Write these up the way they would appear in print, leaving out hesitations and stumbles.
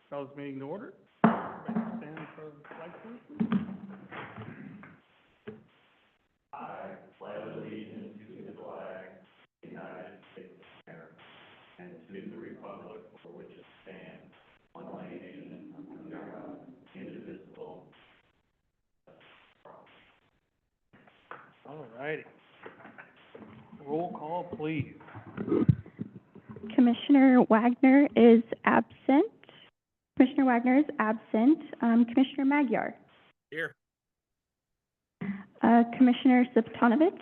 Call this meeting to order. Everybody stand for the flag salute, please. All righty. Roll call, please. Commissioner Wagner is absent. Commissioner Wagner is absent. Commissioner Magyar. Here. Commissioner Siptanovich.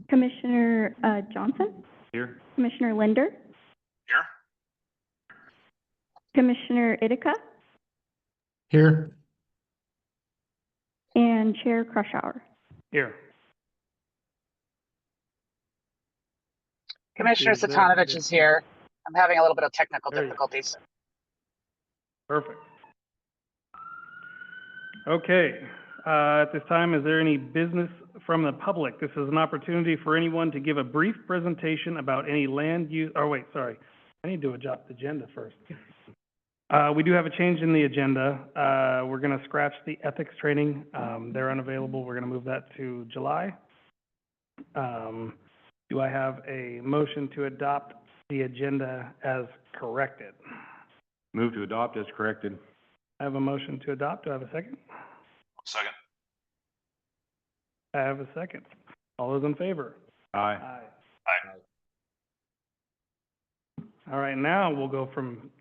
Commissioner Johnson. Here. Commissioner Linder. Here. Commissioner Idika. Here. And Chair Crushauer. Here. Commissioner Is there- Satanovich is here. I'm having a little bit of technical There you go. difficulties. Perfect. Okay, at this time, is there any business from the public? This is an opportunity for anyone to give a brief presentation about any land use, oh wait, sorry. I need to adopt the agenda first. We do have a change in the agenda. We're gonna scratch the ethics training. They're unavailable. We're gonna move that to July. Do I have a motion to adopt the agenda as corrected? Move to adopt as corrected. I have a motion to adopt. Do I have a second? Second. I have a second. All those in favor? Aye. Aye. All right, now we'll go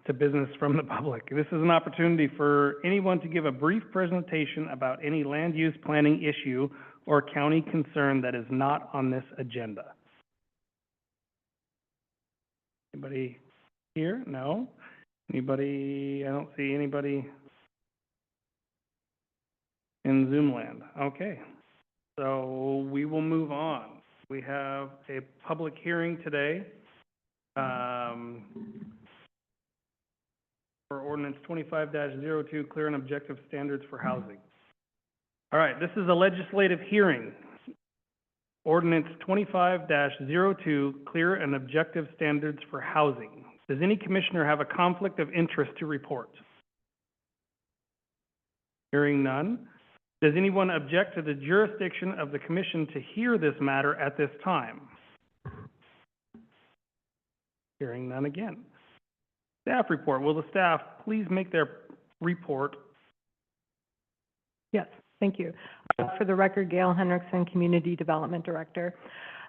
to business from the public. This is an opportunity for anyone to give a brief presentation about any land use planning issue or county concern that is not on this agenda. Anybody here? No? Anybody? I don't see anybody in Zoom land. Okay, so we will move on. We have a public hearing today for ordinance 25-02, clear and objective standards for housing. All right, this is a legislative hearing. Ordinance 25-02, clear and objective standards for housing. Does any commissioner have a conflict of interest to report? Hearing none. Does anyone object to the jurisdiction of the commission to hear this matter at this time? Hearing none again. Staff report. Will the staff please make their report? Yes, thank you. For the record, Gail Henriksen, Community Development Director.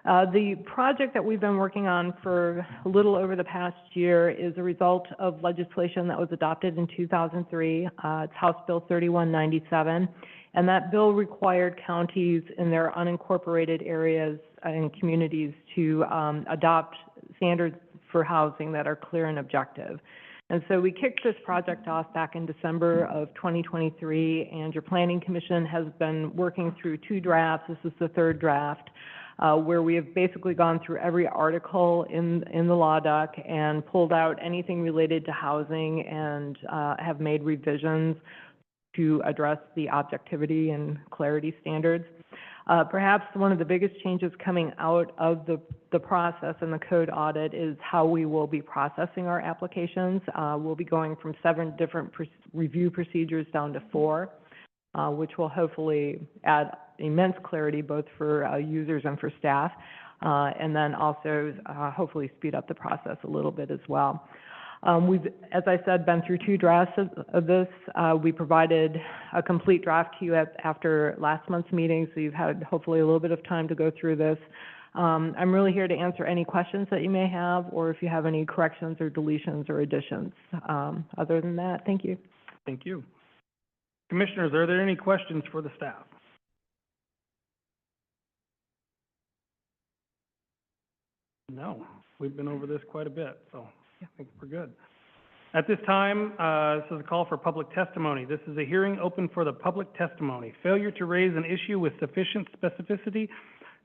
The project that we've been working on for a little over the past year is a result of legislation that was adopted in 2003. It's House Bill 3197, and that bill required counties in their unincorporated areas and communities to adopt standards for housing that are clear and objective. And so we kicked this project off back in December of 2023, and your Planning Commission has been working through 2 drafts. This is the 3rd draft, where we have basically gone through every article in the law doc and pulled out anything related to housing and have made revisions to address the objectivity and clarity standards. Perhaps one of the biggest changes coming out of the process and the code audit is how we will be processing our applications. We'll be going from 7 different review procedures down to 4, which will hopefully add immense clarity both for users and for staff, and then also hopefully speed up the process a little bit as well. We've, as I said, been through 2 drafts of this. We provided a complete draft to you after last month's meeting, so you've had hopefully a little bit of time to go through this. I'm really here to answer any questions that you may have, or if you have any corrections or deletions or additions. Other than that, thank you. Thank you. Commissioners, are there any questions for the staff? No, we've been over this quite a bit, so I think we're good. At this time, this is a call for public testimony. This is a hearing open for the public testimony. Failure to raise an issue with sufficient specificity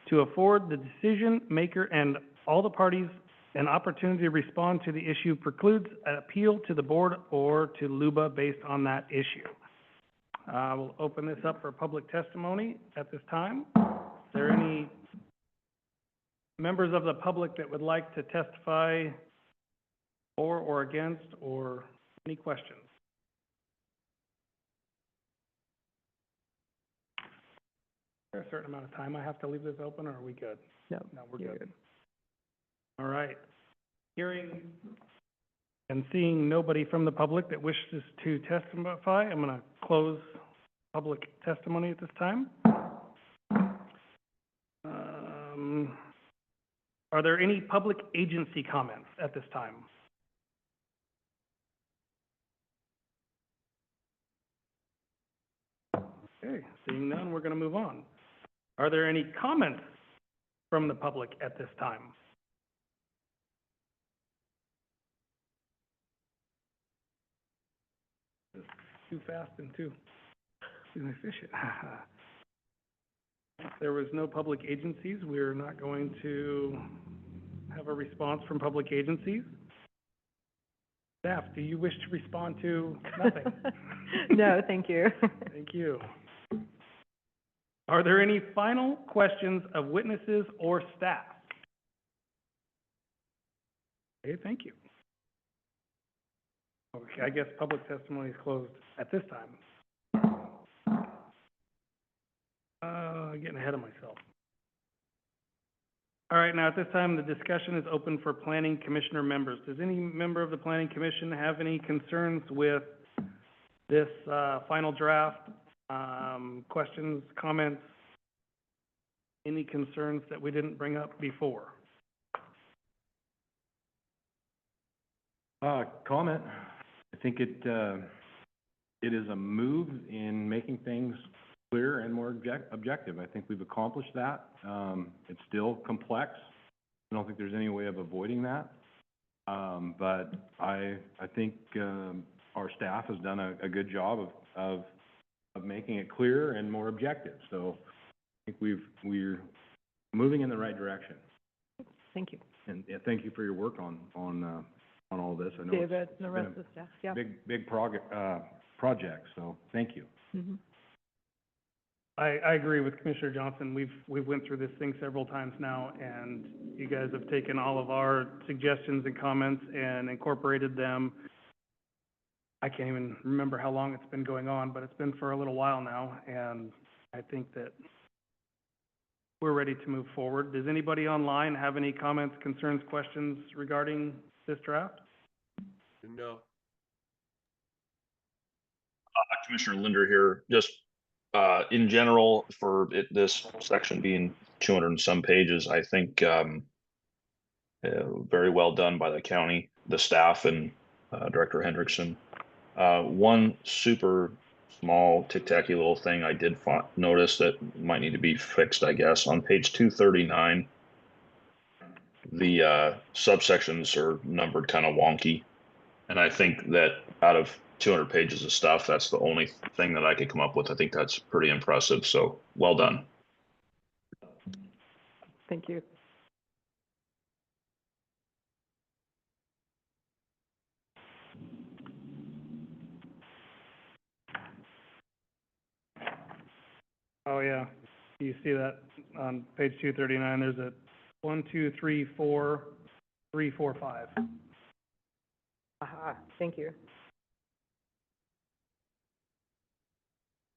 to afford the decision maker and all the parties an opportunity to respond to the issue precludes an appeal to the board or to LUBA based on that issue. We'll open this up for public testimony at this time. Is there any members of the public that would like to testify for or against, or any questions? Is there a certain amount of time I have to leave this open, or are we good? No, No, we're you're good. All right. Hearing and seeing nobody from the public that wishes to testify, I'm going to close public testimony at this time. Are there any public agency comments at this time? Okay, seeing none, we're going to move on. Are there any comments from the public at this time? Too fast and too inefficient. If there was no public agencies, we're not going to have a response from public agencies. Staff, do you wish to respond to nothing? No, thank you. Thank you. Are there any final questions of witnesses or staff? Okay, thank you. Okay, I guess public testimony is closed at this time. Getting ahead of myself. All right, now at this time, the discussion is open for planning commissioner members. Does any member of the planning commission have any concerns with this, final draft? Questions, comments? Any concerns that we didn't bring up before? Comment. I think it is a move in making things clear and more objective. I think we've accomplished that. It's still complex. I don't think there's any way of avoiding that. But I think, our staff has done a good job of making it clear and more objective. So I think we're moving in the right direction. Thank you. And, yeah, thank you for your work on all this. I know it's David, and the rest of the staff, yeah. big project, so thank you. Mhm. I agree with Commissioner Johnson. We've went through this thing several times now, and you guys have taken all of our suggestions and comments and incorporated them. I can't even remember how long it's been going on, but it's been for a little while now, and I think that we're ready to move forward. Does anybody online have any comments, concerns, questions regarding this draft? No. Commissioner Linder here, just, in general, for this section being 200 and some pages, I think, very well done by the county, the staff and, Director Hendrickson. One super small tic-tacky little thing I did notice that might need to be fixed, I guess, on page 239. The, subsections are numbered kind of wonky. And I think that out of 200 pages of stuff, that's the only thing that I could come up with. I think that's pretty impressive. So well done. Thank you. Oh, yeah. You see that on page 239, there's a 1, 2, 3, 4, 3, 4, 5. Aha, thank you.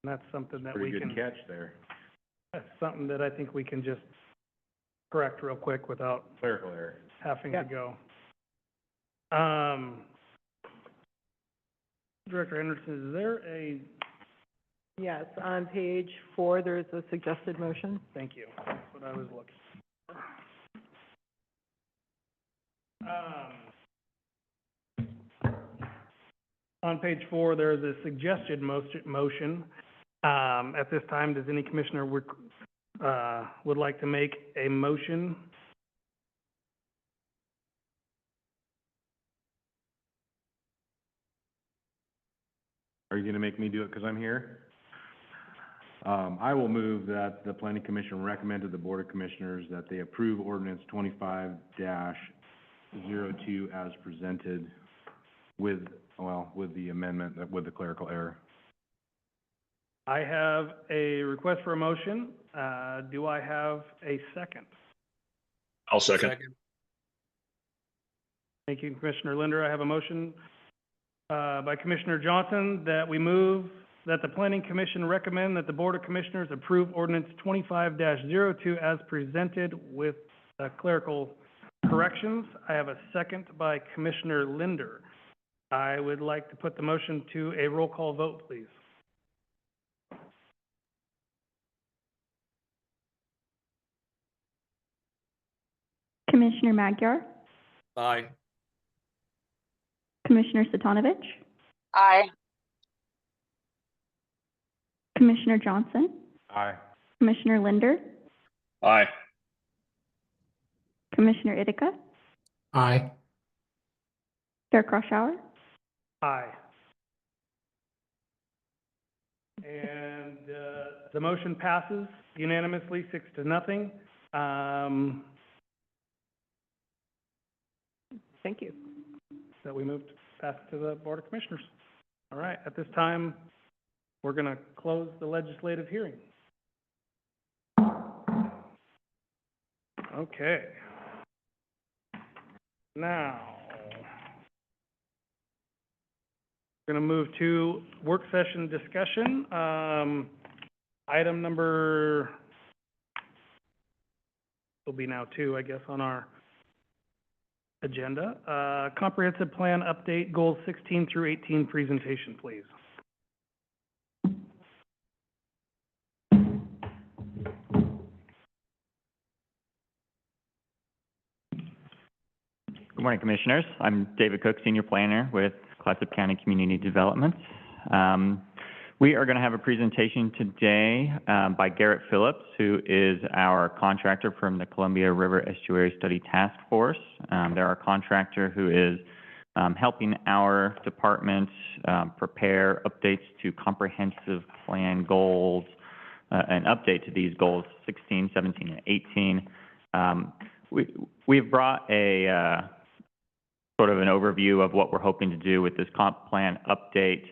And that's something that we Pretty can, good catch there. that's something that I think we can just correct real quick without Clerical error. having Yeah. to go. Director Henderson, is there a, Yes, on page 4, there's a suggested motion. thank you, that's what I was looking for. On page 4, there is a suggested motion. At this time, does any commissioner would like to make a motion? Are you gonna make me do it because I'm here? I will move that the planning commission recommend to the board of commissioners that they approve ordinance 25-02 as presented with the amendment, with the clerical error. I have a request for a motion. Do I have a second? I'll second. Thank you, Commissioner Linder. I have a motion by Commissioner Johnson that we move that the Planning Commission recommend that the Board of Commissioners approve ordinance 25-02 as presented with clerical corrections. I have a second by Commissioner Linder. I would like to put the motion to a roll call vote, please. Commissioner Magyar, Aye. Commissioner Satanovich, Aye. Commissioner Johnson, Aye. Commissioner Linder, Aye. Commissioner Idika, Aye. Chair Crawshower. Aye. And the motion passes unanimously, 6-0. Thank you. That we moved past to the Board of Commissioners. All right, at this time, we're going to close the legislative hearing. Okay. Now, we're going to move to work session discussion. Item number will be now 2, I guess, on our agenda. Comprehensive plan update, goals 16 through 18 presentation, please. Good morning, Commissioners. I'm David Cook, Senior Planner with Clatsop County Community Development. We are going to have a presentation today by Garrett Phillips, who is our contractor from the Columbia River Estuary Study Task Force. They're our contractor who is helping our department prepare updates to comprehensive plan goals, an update to these goals 16, 17, and 18. We've brought a sort of an overview of what we're hoping to do with this comp plan update,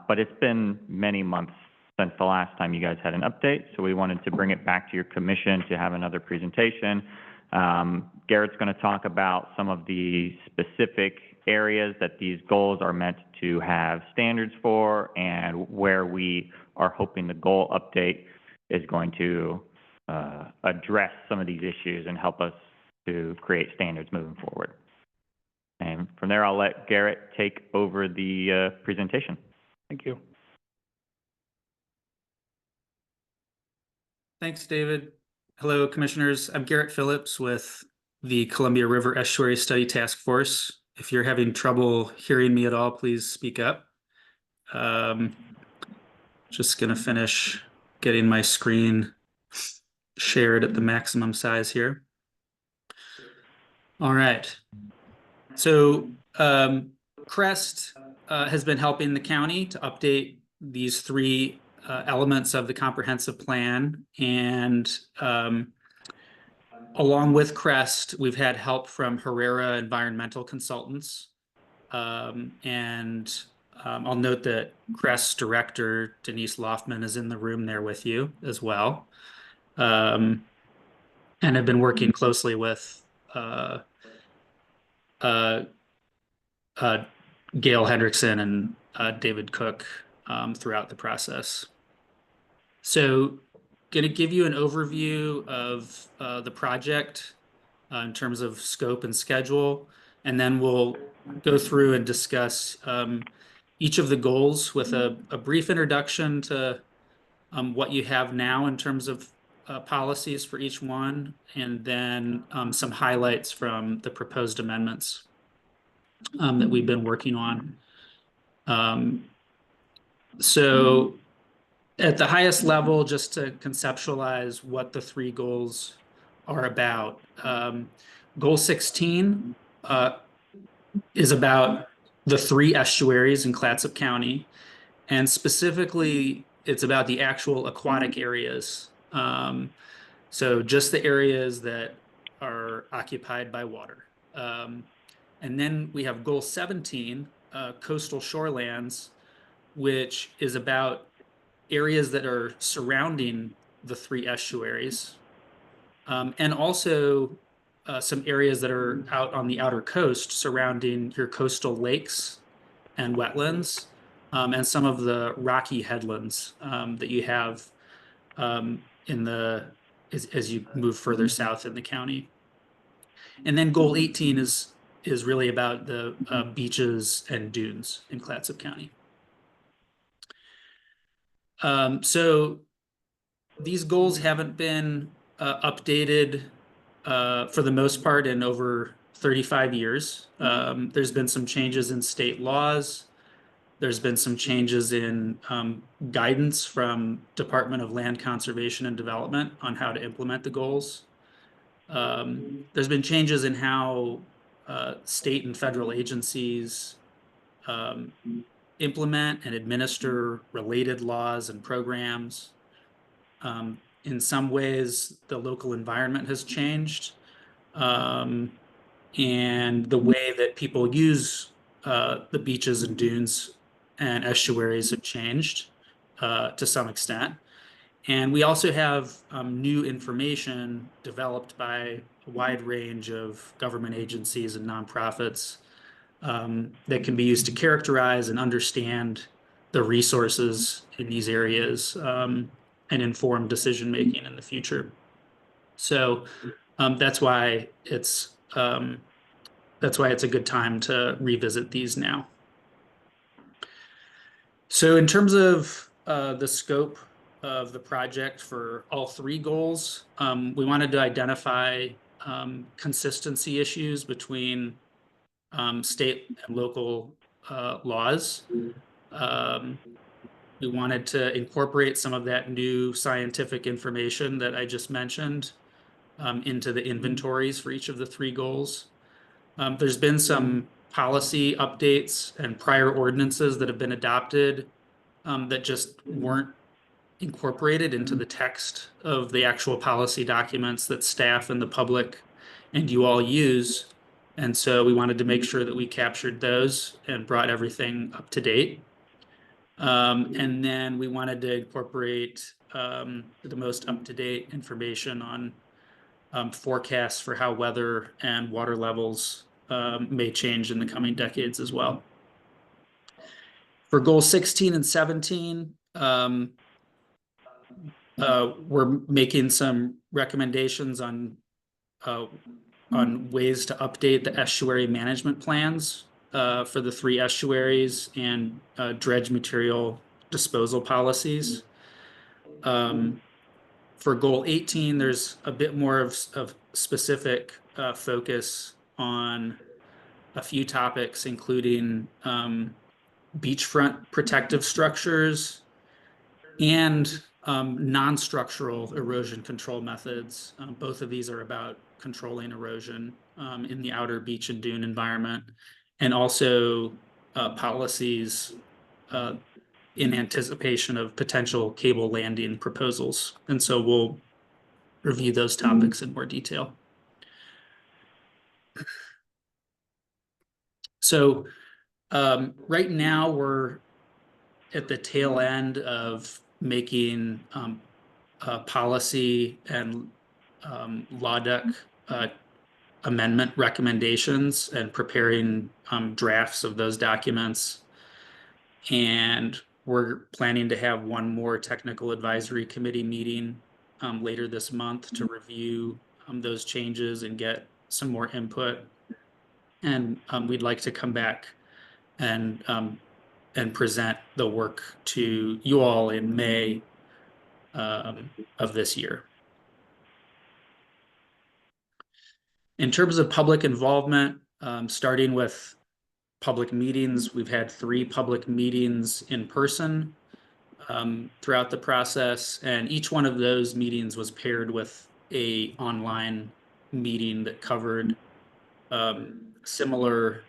but it's been many months since the last time you guys had an update, so we wanted to bring it back to your commission to have another presentation. Garrett's going to talk about some of the specific areas that these goals are meant to have standards for and where we are hoping the goal update is going to address some of these issues and help us to create standards moving forward. And from there, I'll let Garrett take over the presentation. Thank you. Thanks, David. Hello, Commissioners. I'm Garrett Phillips with the Columbia River Estuary Study Task Force. If you're having trouble hearing me at all, please speak up. Just going to finish getting my screen shared at the maximum size here. All right. So CREST has been helping the county to update these 3 elements of the comprehensive plan. And along with CREST, we've had help from Herrera Environmental Consultants. I'll note that CREST Director Denise Loftman is in the room there with you as well. And have been working closely with Gail Hendrickson and David Cook throughout the process. So, going to give you an overview of the project in terms of scope and schedule, and then we'll go through and discuss each of the goals with a brief introduction to what you have now in terms of policies for each one, and then some highlights from the proposed amendments that we've been working on. So at the highest level, just to conceptualize what the 3 goals are about, goal 16 is about the 3 estuaries in Clatsop County, and specifically it's about the actual aquatic areas. So just the areas that are occupied by water. And then we have goal 17, coastal shorelands, which is about areas that are surrounding the 3 estuaries. And also some areas that are out on the outer coast surrounding your coastal lakes and wetlands, and some of the rocky headlands that you have as you move further south in the county. And then goal 18 is really about the beaches and dunes in Clatsop County. So these goals haven't been updated for the most part in over 35 years. There's been some changes in state laws. There's been some changes in guidance from Department of Land Conservation and Development on how to implement the goals. There's been changes in how state and federal agencies implement and administer related laws and programs. In some ways, the local environment has changed, and the way that people use the beaches and dunes and estuaries have changed to some extent. And we also have new information developed by a wide range of government agencies and nonprofits that can be used to characterize and understand the resources in these areas and inform decision-making in the future. So that's why it's a good time to revisit these now. So in terms of the scope of the project for all three goals, we wanted to identify consistency issues between state and local laws. We wanted to incorporate some of that new scientific information that I just mentioned into the inventories for each of the three goals. There's been some policy updates and prior ordinances that have been adopted that just weren't incorporated into the text of the actual policy documents that staff and the public and you all use. And so we wanted to make sure that we captured those and brought everything up to date. And then we wanted to incorporate the most up-to-date information on forecasts for how weather and water levels may change in the coming decades as well. For goals 16 and 17, we're making some recommendations on ways to update the estuary management plans for the three estuaries and dredge material disposal policies. For goal 18, there's a bit more of specific focus on a few topics, including beachfront protective structures and non-structural erosion control methods. Both of these are about controlling erosion in the outer beach and dune environment, and also policies in anticipation of potential cable landing proposals. And so we'll review those topics in more detail. So right now we're at the tail end of making policy and LAWDUC amendment recommendations and preparing drafts of those documents. And we're planning to have one more technical advisory committee meeting later this month to review those changes and get some more input. And we'd like to come back and present the work to you all in May of this year. In terms of public involvement, starting with public meetings, we've had 3 public meetings in person throughout the process, and each one of those meetings was paired with an online meeting that covered similar,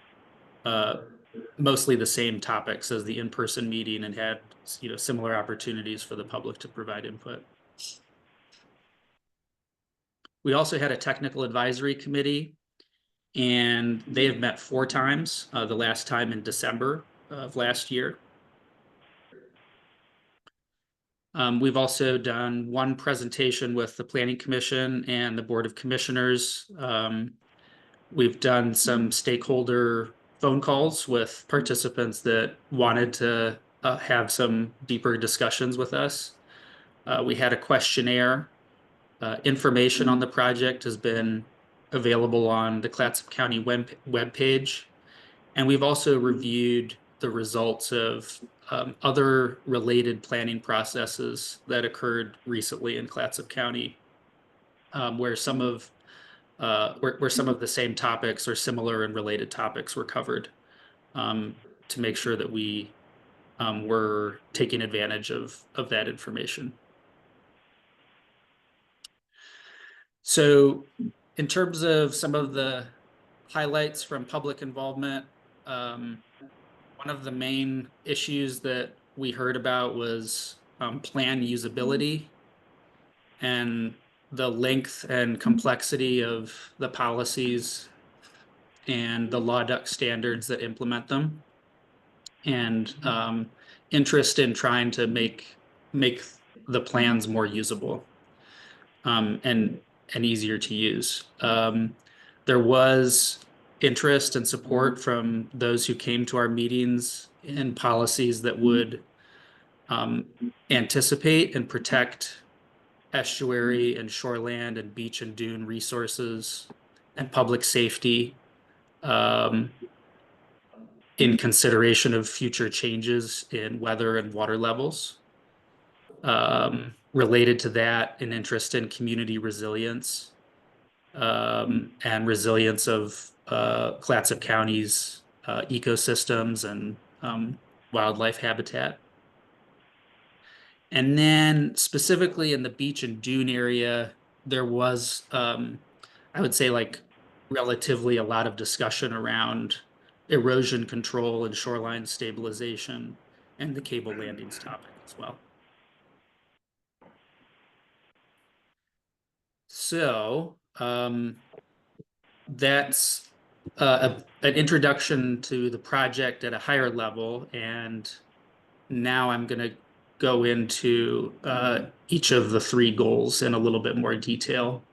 mostly the same topics as the in-person meeting, and had similar opportunities for the public to provide input. We also had a technical advisory committee, and they have met 4 times, the last time in December of last year. We've also done one presentation with the Planning Commission and the Board of Commissioners. We've done some stakeholder phone calls with participants that wanted to have some deeper discussions with us. We had a questionnaire. Information on the project has been available on the Clatsop County webpage. And we've also reviewed the results of other related planning processes that occurred recently in Clatsop County, where some of the same topics or similar and related topics were covered, to make sure that we were taking advantage of that information. So in terms of some of the highlights from public involvement, one of the main issues that we heard about was plan usability and the length and complexity of the policies and the LAWDUC standards that implement them, and interest in trying to make the plans more usable and easier to use. There was interest and support from those who came to our meetings in policies that would anticipate and protect estuary and shoreland and beach and dune resources and public safety in consideration of future changes in weather and water levels. Related to that, an interest in community resilience and resilience of Clatsop County's ecosystems and wildlife habitat. And then specifically in the beach and dune area, there was, I would say, like relatively a lot of discussion around erosion control and shoreline stabilization and the cable landings topic as well. So that's an introduction to the project at a higher level, and now I'm going to go into each of the three goals in a little bit more detail.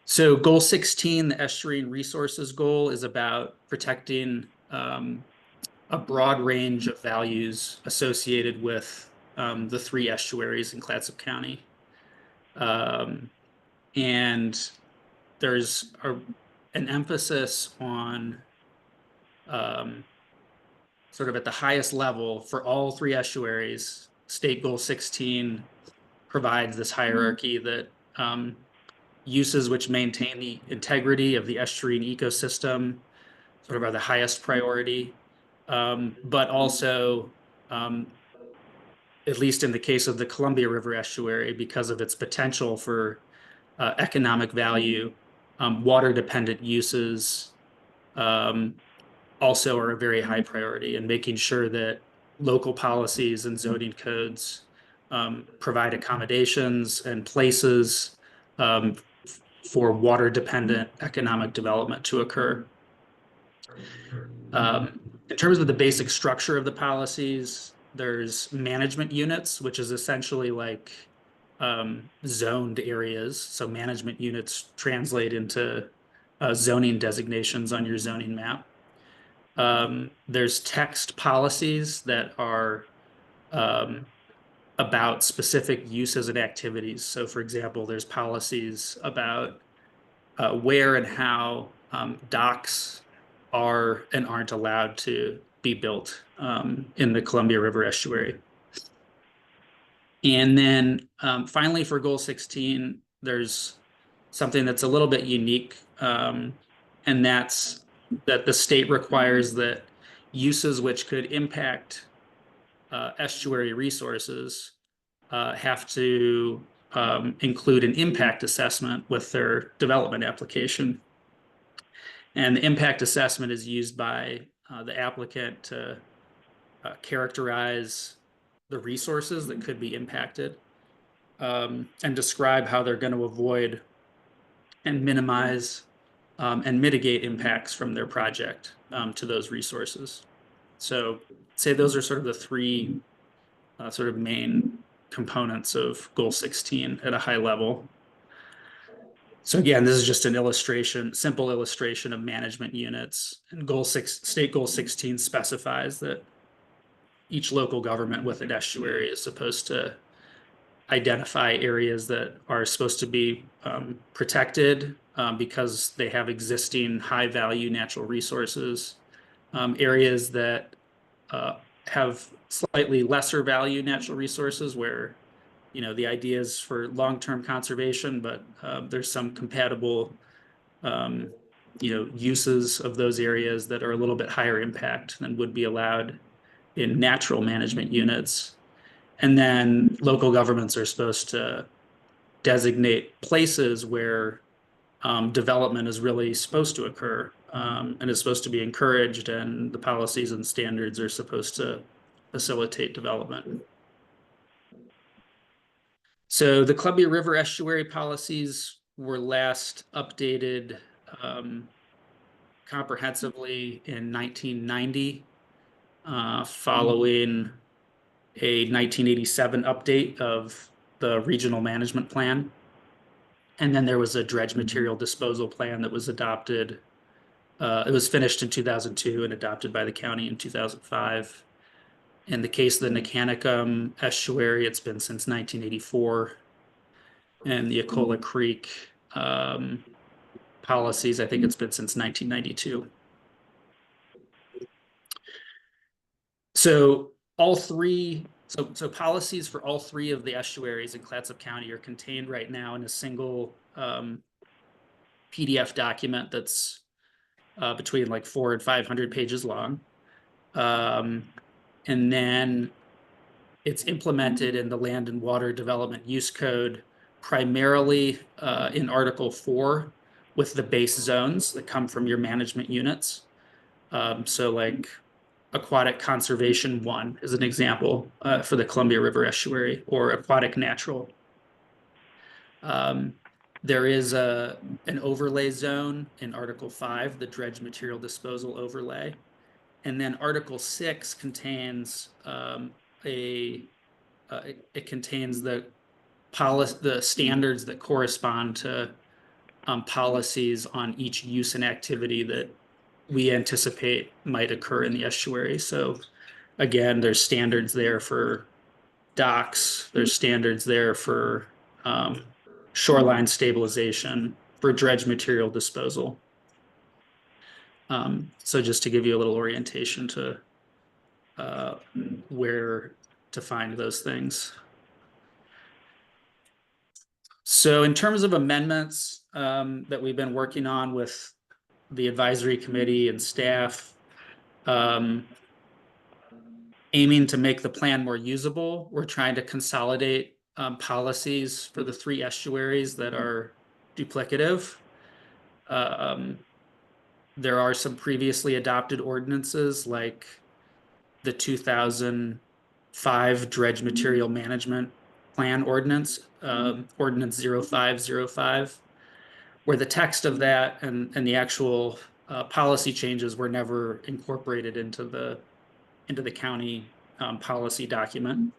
So goal 16, the estuarine resources goal, is about protecting a broad range of values associated with the three estuaries in Clatsop County. And there's an emphasis on sort of at the highest level for all three estuaries. State Goal 16 provides this hierarchy that uses which maintain the integrity of the estuarine ecosystem sort of are the highest priority, but also, at least in the case of the Columbia River estuary, because of its potential for economic value, water-dependent uses also are a very high priority, and making sure that local policies and zoning codes provide accommodations and places for water-dependent economic development to occur. In terms of the basic structure of the policies, there's management units, which is essentially like zoned areas. So management units translate into zoning designations on your zoning map. There's text policies that are about specific uses and activities. So for example, there's policies about where and how docks are and aren't allowed to be built in the Columbia River estuary. And then finally for goal 16, there's something that's a little bit unique, and that's that the state requires that uses which could impact estuary resources have to include an impact assessment with their development application. And the impact assessment is used by the applicant to characterize the resources that could be impacted and describe how they're going to avoid and minimize and mitigate impacts from their project to those resources. So say those are sort of the three sort of main components of Goal 16 at a high level. So again, this is just an illustration, simple illustration of management units. And State Goal 16 specifies that each local government with an estuary is supposed to identify areas that are supposed to be protected because they have existing high-value natural resources, areas that have slightly lesser value natural resources where, you know, the idea is for long-term conservation, but there's some compatible, you know, uses of those areas that are a little bit higher impact than would be allowed in natural management units. And then local governments are supposed to designate places where development is really supposed to occur and is supposed to be encouraged, and the policies and standards are supposed to facilitate development. So the Columbia River estuary policies were last updated comprehensively in 1990, following a 1987 update of the regional management plan. And then there was a dredge material disposal plan that was adopted. It was finished in 2002 and adopted by the county in 2005. In the case of the Nicanicum estuary, it's been since 1984. And the Ecola Creek policies, I think it's been since 1992. So all three, so policies for all three of the estuaries in Clatsop County are contained right now in a single PDF document that's between like 400 and 500 pages long. And then it's implemented in the Land and Water Development Use Code, primarily in Article 4 with the base zones that come from your management units. So like Aquatic Conservation 1 is an example for the Columbia River estuary, or Aquatic Natural. There is an overlay zone in Article 5, the dredge material disposal overlay. And then Article 6 contains it contains the standards that correspond to policies on each use and activity that we anticipate might occur in the estuary. So again, there's standards there for docks, there's standards there for shoreline stabilization, for dredge material disposal. So just to give you a little orientation to where to find those things. So in terms of amendments that we've been working on with the advisory committee and staff, aiming to make the plan more usable, we're trying to consolidate policies for the three estuaries that are duplicative. There are some previously adopted ordinances like the 2005 Dredge Material Management Plan Ordinance, Ordinance 0505, where the text of that and the actual policy changes were never incorporated into the county policy document.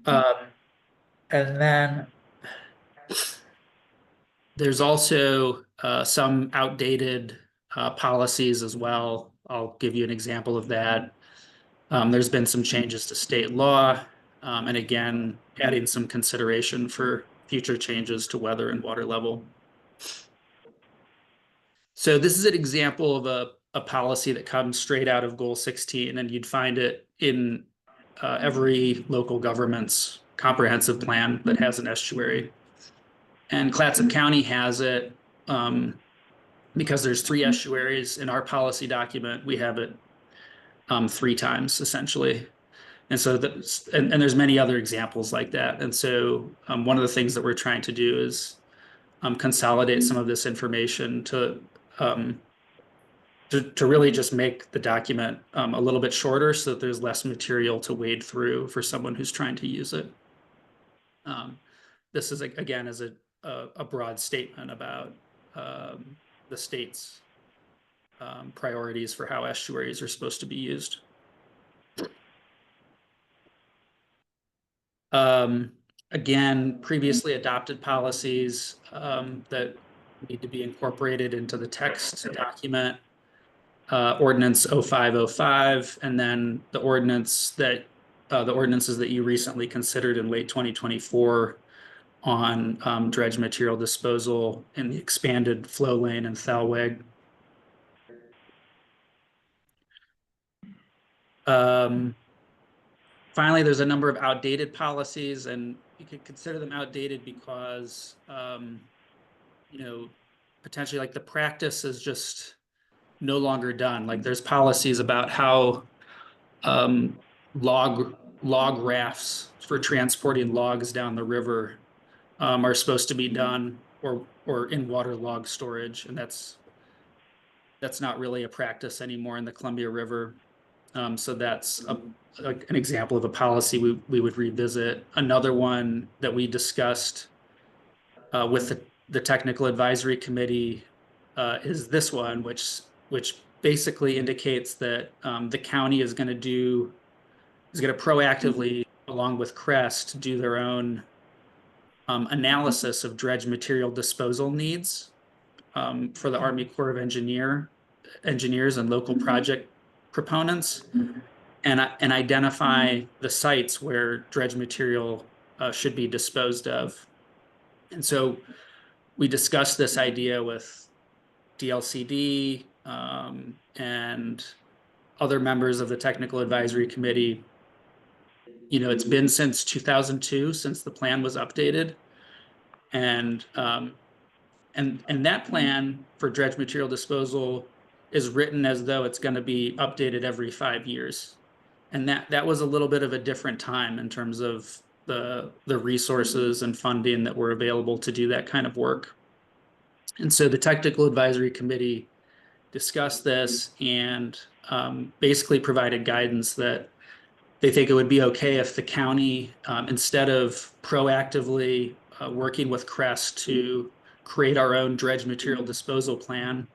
And then there's also some outdated policies as well. I'll give you an example of that. There's been some changes to state law, and again, adding some consideration for future changes to weather and water level. So this is an example of a policy that comes straight out of Goal 16, and you'd find it in every local government's comprehensive plan that has an estuary. And Clatsop County has it because there's three estuaries in our policy document. We have it 3 times essentially. And so and there's many other examples like that. And so one of the things that we're trying to do is consolidate some of this information to really just make the document a little bit shorter so that there's less material to wade through for someone who's trying to use it. This is, again, is a broad statement about the state's priorities for how estuaries are supposed to be used. Again, previously adopted policies that need to be incorporated into the text document. Ordinance 0505, and then the ordinances that you recently considered in late 2024 on dredge material disposal in the expanded flow lane and Thalweg. Finally, there's a number of outdated policies, and you could consider them outdated because, potentially like the practice is just no longer done. Like there's policies about how log rafts for transporting logs down the river are supposed to be done, or in water log storage, and that's not really a practice anymore in the Columbia River. So that's an example of a policy we would revisit. Another one that we discussed with the technical advisory committee is this one, which basically indicates that the county is going to proactively, along with CREST, do their own analysis of dredge material disposal needs for the Army Corps of Engineers and local project proponents, and identify the sites where dredge material should be disposed of. And so we discussed this idea with DLCD and other members of the technical advisory committee. It's been since 2002 since the plan was updated, and that plan for dredge material disposal is written as though it's going to be updated every 5 years, and that was a little bit of a different time in terms of the resources and funding that were available to do that kind of work. And so the technical advisory committee discussed this and basically provided guidance that they think it would be okay if the county, instead of proactively working with CREST to create our own dredge material disposal plan,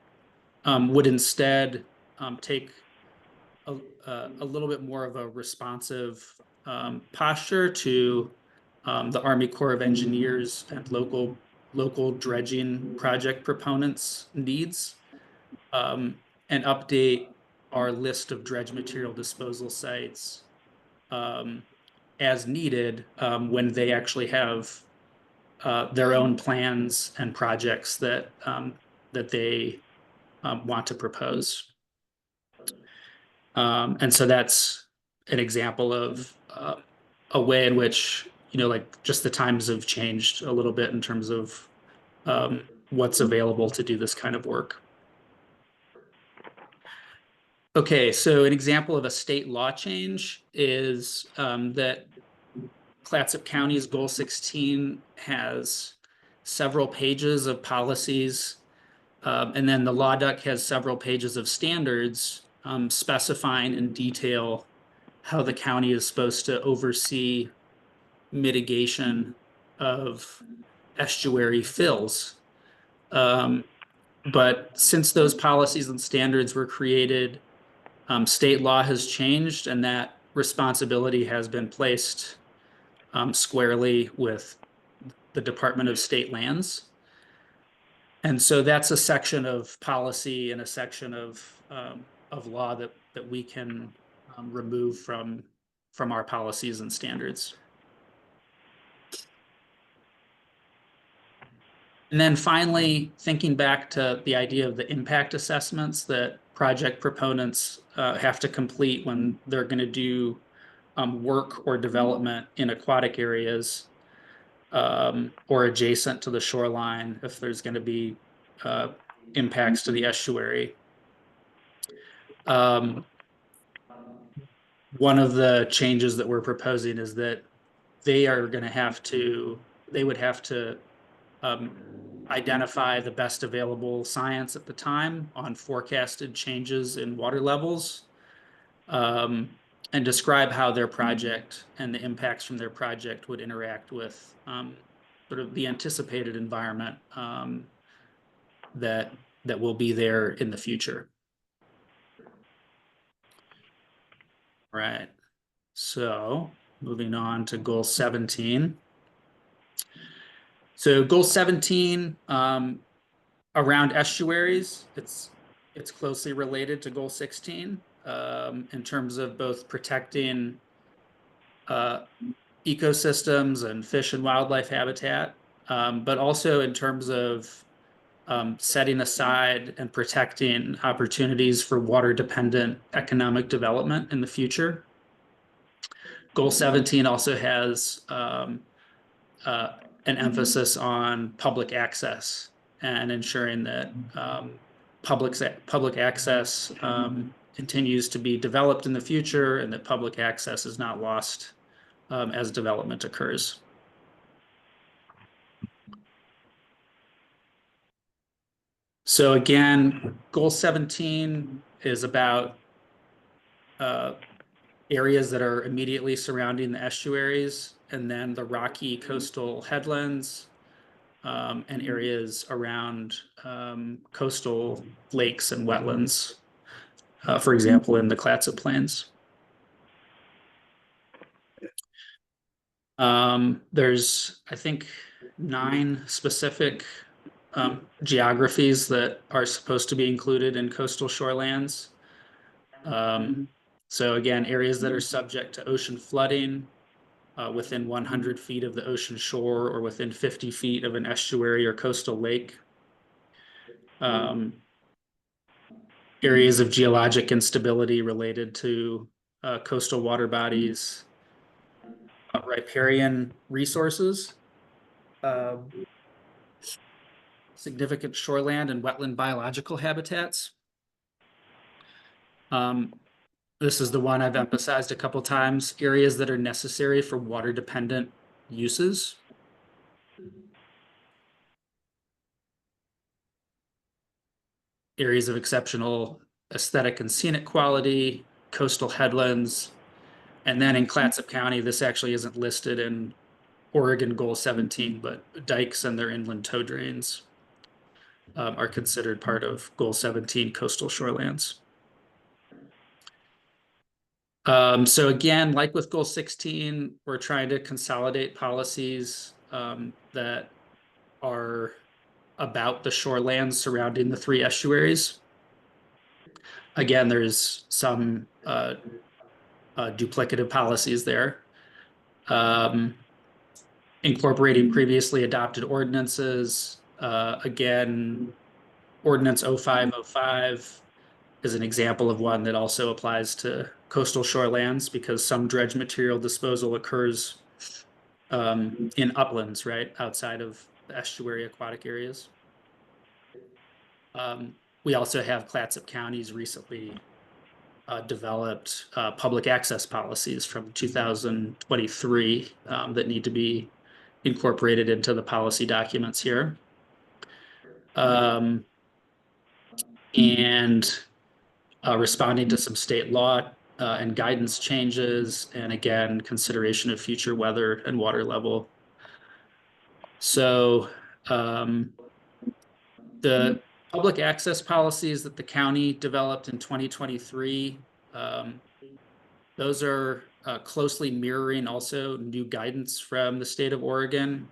would instead take a little bit more of a responsive posture to the Army Corps of Engineers and local dredging project proponents' needs, and update our list of dredge material disposal sites as needed when they actually have their own plans and projects that they want to propose. And so that's an example of a way in which, like just the times have changed a little bit in terms of what's available to do this kind of work. Okay, so an example of a state law change is that Clatsop County's Goal 16 has several pages of policies, and then the Law Duck has several pages of standards specifying in detail how the county is supposed to oversee mitigation of estuary fills. But since those policies and standards were created, state law has changed, and that responsibility has been placed squarely with the Department of State Lands. And so that's a section of policy and a section of law that we can remove from our policies and standards. And then finally, thinking back to the idea of the impact assessments that project proponents have to complete when they're going to do work or development in aquatic areas or adjacent to the shoreline, if there's going to be impacts to the estuary. One of the changes that we're proposing is that they would have to identify the best available science at the time on forecasted changes in water levels, and describe how their project and the impacts from their project would interact with sort of the anticipated environment that will be there in the future. Right. So moving on to goal 17. So goal 17, around estuaries, it's closely related to goal 16 in terms of both protecting ecosystems and fish and wildlife habitat, but also in terms of setting aside and protecting opportunities for water-dependent economic development in the future. Goal 17 also has an emphasis on public access and ensuring that public access continues to be developed in the future and that public access is not lost as development occurs. So again, goal 17 is about areas that are immediately surrounding the estuaries, and then the rocky coastal headlands, and areas around coastal lakes and wetlands, for example, in the Clatsop Plains. There's, I think, 9 specific geographies that are supposed to be included in coastal shorelands. So again, areas that are subject to ocean flooding within 100 feet of the ocean shore or within 50 feet of an estuary or coastal lake. Areas of geologic instability related to coastal water bodies, riparian resources, significant shoreland and wetland biological habitats. This is the one I've emphasized a couple times, areas that are necessary for water-dependent uses. Areas of exceptional aesthetic and scenic quality, coastal headlands, and then in Clatsop County, this actually isn't listed in Oregon Goal 17, but dikes and their inland tow drains are considered part of Goal 17 coastal shorelands. So again, like with Goal 16, we're trying to consolidate policies that are about the shorelands surrounding the 3 estuaries. Again, there's some duplicative policies there. Incorporating previously adopted ordinances. Again, Ordinance 0505 is an example of one that also applies to coastal shorelands because some dredge material disposal occurs in uplands, right, outside of the estuary aquatic areas. We also have Clatsop County's recently developed public access policies from 2023 that need to be incorporated into the policy documents here. And responding to some state law and guidance changes, and again, consideration of future weather and water level. So the public access policies that the county developed in 2023, those are closely mirroring also new guidance from the state of Oregon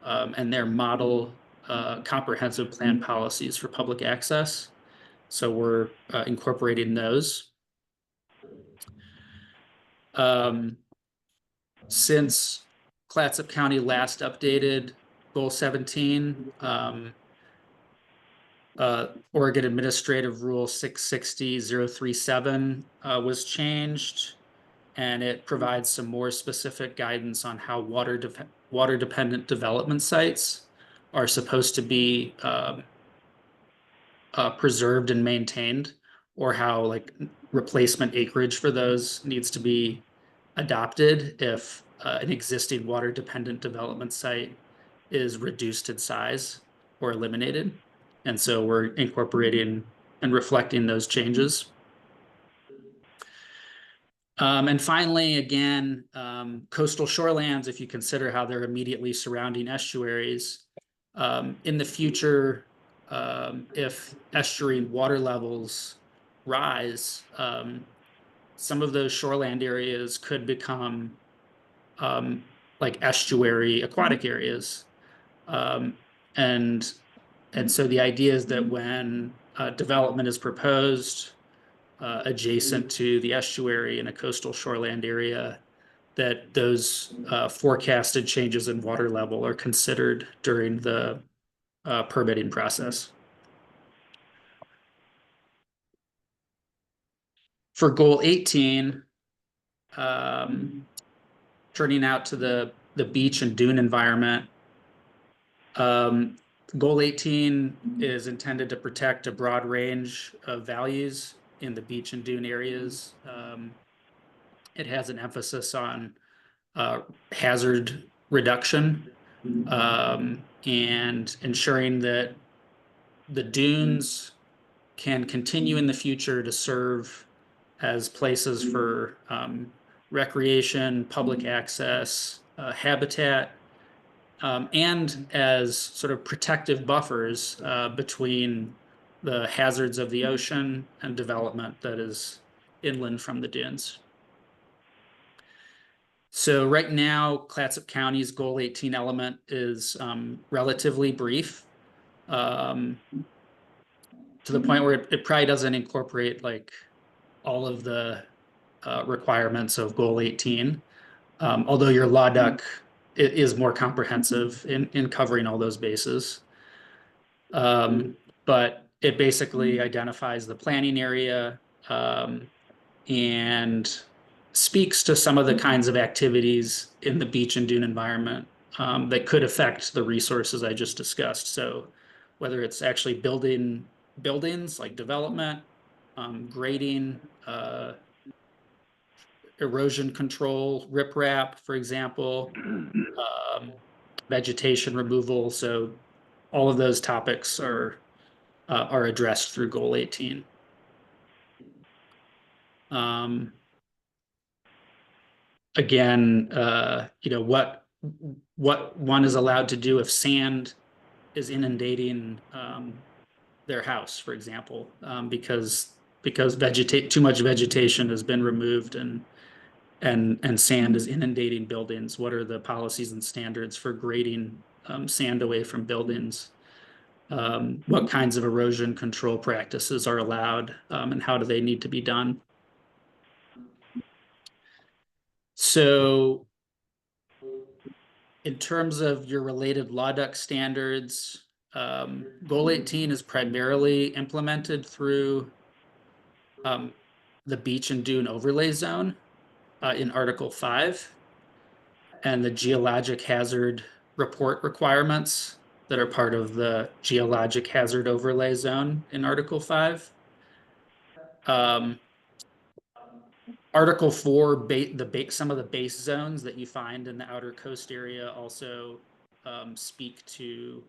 and their model comprehensive plan policies for public access. So we're incorporating those. Since Clatsop County last updated Goal 17, Oregon Administrative Rule 660-037 was changed, and it provides some more specific guidance on how water-dependent development sites are supposed to be preserved and maintained, or how like replacement acreage for those needs to be adopted if an existing water-dependent development site is reduced in size or eliminated. And so we're incorporating and reflecting those changes. And finally, again, coastal shorelands, if you consider how they're immediately surrounding estuaries, in the future, if estuary water levels rise, some of those shoreland areas could become like estuary aquatic areas. And so the idea is that when development is proposed adjacent to the estuary in a coastal shoreland area, that those forecasted changes in water level are considered during the permitting process. For goal 18, turning out to the beach and dune environment, goal 18 is intended to protect a broad range of values in the beach and dune areas. It has an emphasis on hazard reduction and ensuring that the dunes can continue in the future to serve as places for recreation, public access, habitat, and as sort of protective buffers between the hazards of the ocean and development that is inland from the dunes. So right now, Clatsop County's Goal 18 element is relatively brief, to the point where it probably doesn't incorporate like all of the requirements of Goal 18, although your LAWDUC is more comprehensive in covering all those bases. But it basically identifies the planning area and speaks to some of the kinds of activities in the beach and dune environment that could affect the resources I just discussed. So whether it's actually building buildings like development, grading, erosion control, riprap, for example, vegetation removal. So all of those topics are addressed through Goal 18. Again, you know, what one is allowed to do if sand is inundating their house, for example, because too much vegetation has been removed and sand is inundating buildings. What are the policies and standards for grading sand away from buildings? What kinds of erosion control practices are allowed, and how do they need to be done? So in terms of your related LAWDUC standards, Goal 18 is primarily implemented through the beach and dune overlay zone in Article 5, and the geologic hazard report requirements that are part of the geologic hazard overlay zone in Article 5. Article 4, some of the base zones that you find in the outer coast area also speak to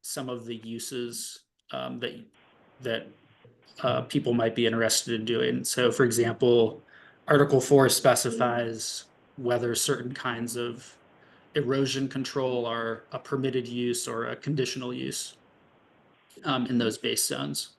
some of the uses that people might be interested in doing. So, for example, Article 4 specifies whether certain kinds of erosion control are a permitted use or a conditional use in those base zones.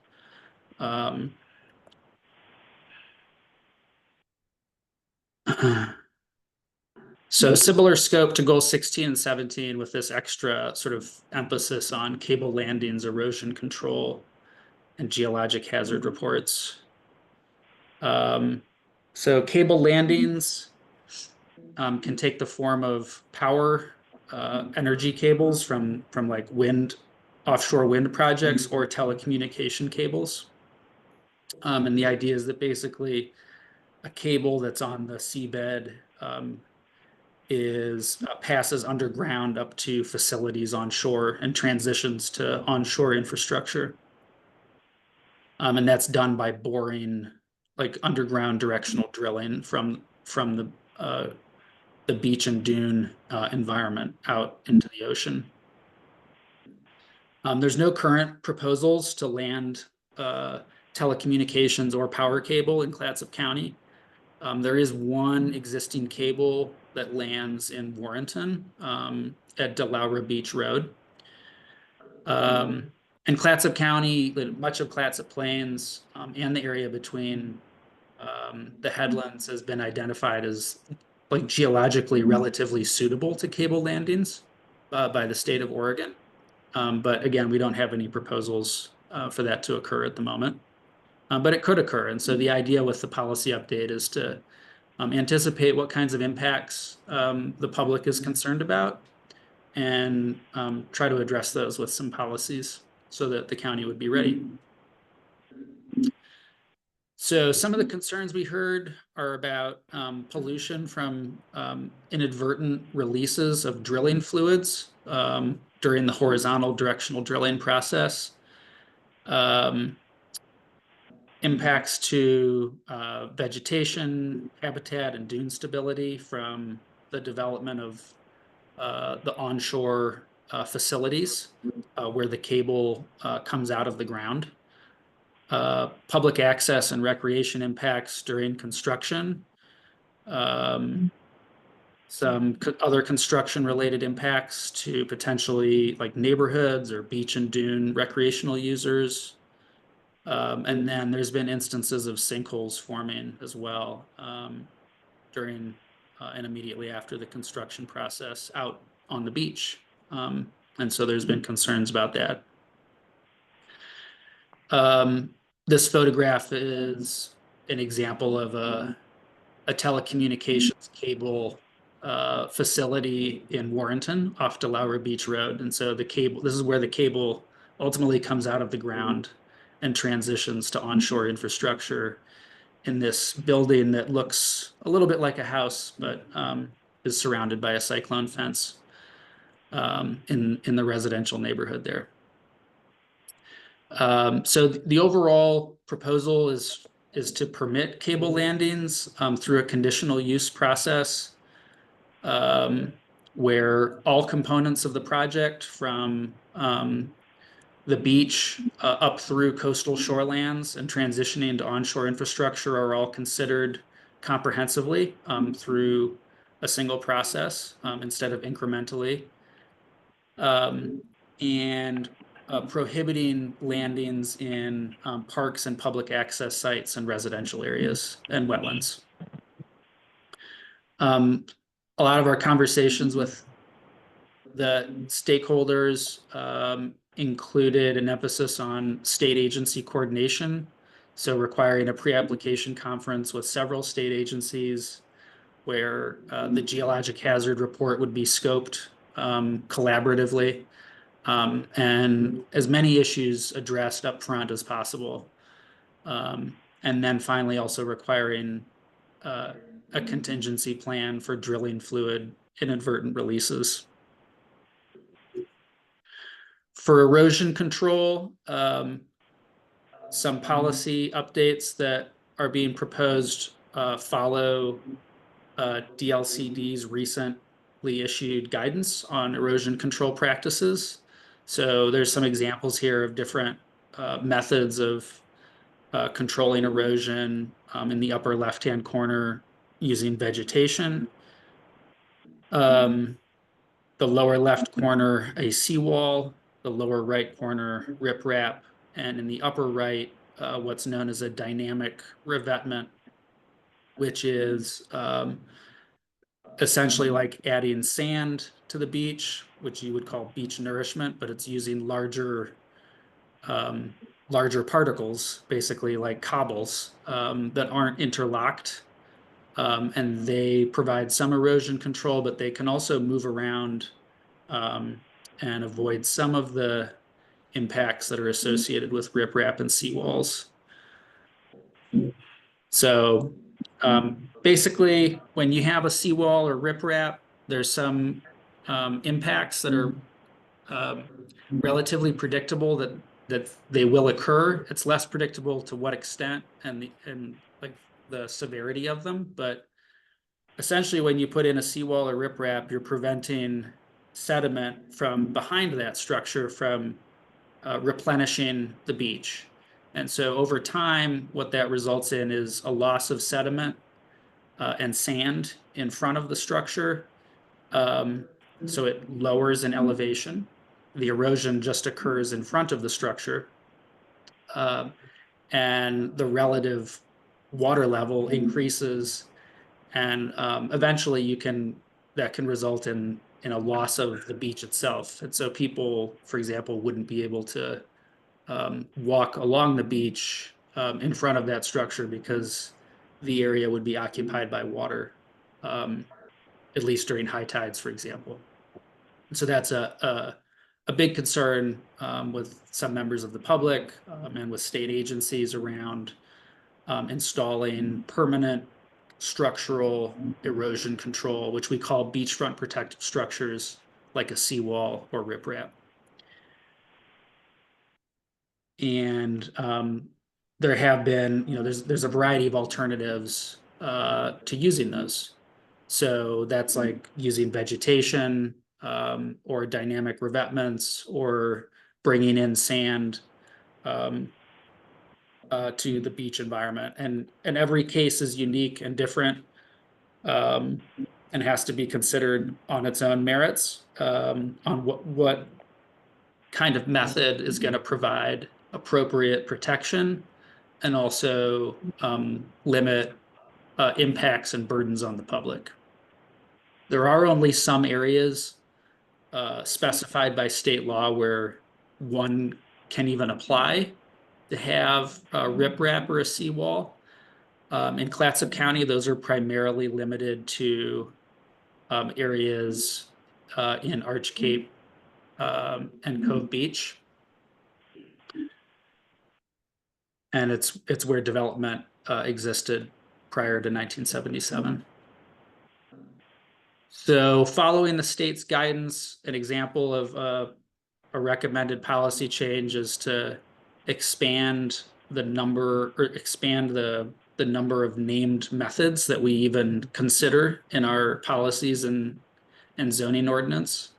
So similar scope to Goal 16 and 17 with this extra sort of emphasis on cable landings, erosion control, and geologic hazard reports. So cable landings can take the form of power energy cables from like offshore wind projects or telecommunication cables. And the idea is that basically a cable that's on the seabed passes underground up to facilities onshore and transitions to onshore infrastructure. And that's done by boring like underground directional drilling from the beach and dune environment out into the ocean. There's no current proposals to land telecommunications or power cable in Clatsop County. There is one existing cable that lands in Warrenton at DeLaura Beach Road. And Clatsop County, much of Clatsop Plains and the area between the headlands has been identified as like geologically relatively suitable to cable landings by the state of Oregon. But again, we don't have any proposals for that to occur at the moment. But it could occur. And so the idea with the policy update is to anticipate what kinds of impacts the public is concerned about and try to address those with some policies so that the county would be ready. So some of the concerns we heard are about pollution from inadvertent releases of drilling fluids during the horizontal directional drilling process. Impacts to vegetation, habitat, and dune stability from the development of the onshore facilities where the cable comes out of the ground. Public access and recreation impacts during construction. Some other construction-related impacts to potentially like neighborhoods or beach and dune recreational users. And then there's been instances of sinkholes forming as well during and immediately after the construction process out on the beach. And so there's been concerns about that. This photograph is an example of a telecommunications cable facility in Warrenton off Delaware Beach Road. And so the cable, this is where the cable ultimately comes out of the ground and transitions to onshore infrastructure in this building that looks a little bit like a house, but is surrounded by a cyclone fence in the residential neighborhood there. So the overall proposal is to permit cable landings through a conditional use process where all components of the project from the beach up through coastal shorelands and transitioning to onshore infrastructure are all considered comprehensively through a single process instead of incrementally. And prohibiting landings in parks and public access sites and residential areas and wetlands. A lot of our conversations with the stakeholders included an emphasis on state agency coordination, so requiring a pre-application conference with several state agencies where the geologic hazard report would be scoped collaboratively, and as many issues addressed up front as possible. And then finally also requiring a contingency plan for drilling fluid inadvertent releases. For erosion control, some policy updates that are being proposed follow DLCD's recently issued guidance on erosion control practices. So there's some examples here of different methods of controlling erosion in the upper left-hand corner using vegetation. The lower left corner, a seawall. The lower right corner, riprap. And in the upper right, what's known as a dynamic revetment, which is essentially like adding sand to the beach, which you would call beach nourishment, but it's using larger particles, basically like cobbles that aren't interlocked. And they provide some erosion control, but they can also move around and avoid some of the impacts that are associated with riprap and seawalls. So basically, when you have a seawall or riprap, there's some impacts that are relatively predictable that they will occur. It's less predictable to what extent and like the severity of them. But essentially, when you put in a seawall or riprap, you're preventing sediment from behind that structure from replenishing the beach. And so over time, what that results in is a loss of sediment and sand in front of the structure. So it lowers in elevation. The erosion just occurs in front of the structure. And the relative water level increases And eventually that can result in a loss of the beach itself. And so people, for example, wouldn't be able to walk along the beach in front of that structure because the area would be occupied by water, at least during high tides, for example. And so that's a big concern with some members of the public and with state agencies around installing permanent structural erosion control, which we call beachfront protective structures, like a seawall or riprap. And there have been, there's a variety of alternatives to using those. So that's like using vegetation or dynamic revetments or bringing in sand to the beach environment. And every case is unique and different and has to be considered on its own merits on what kind of method is going to provide appropriate protection and also limit impacts and burdens on the public. There are only some areas specified by state law where one can even apply to have a riprap or a seawall. In Clatsop County, those are primarily limited to areas in Arch Cape and Cove Beach. And it's where development existed prior to 1977. So following the state's guidance, an example of a recommended policy change is to expand the number of named methods that we even consider in our policies and zoning ordinance.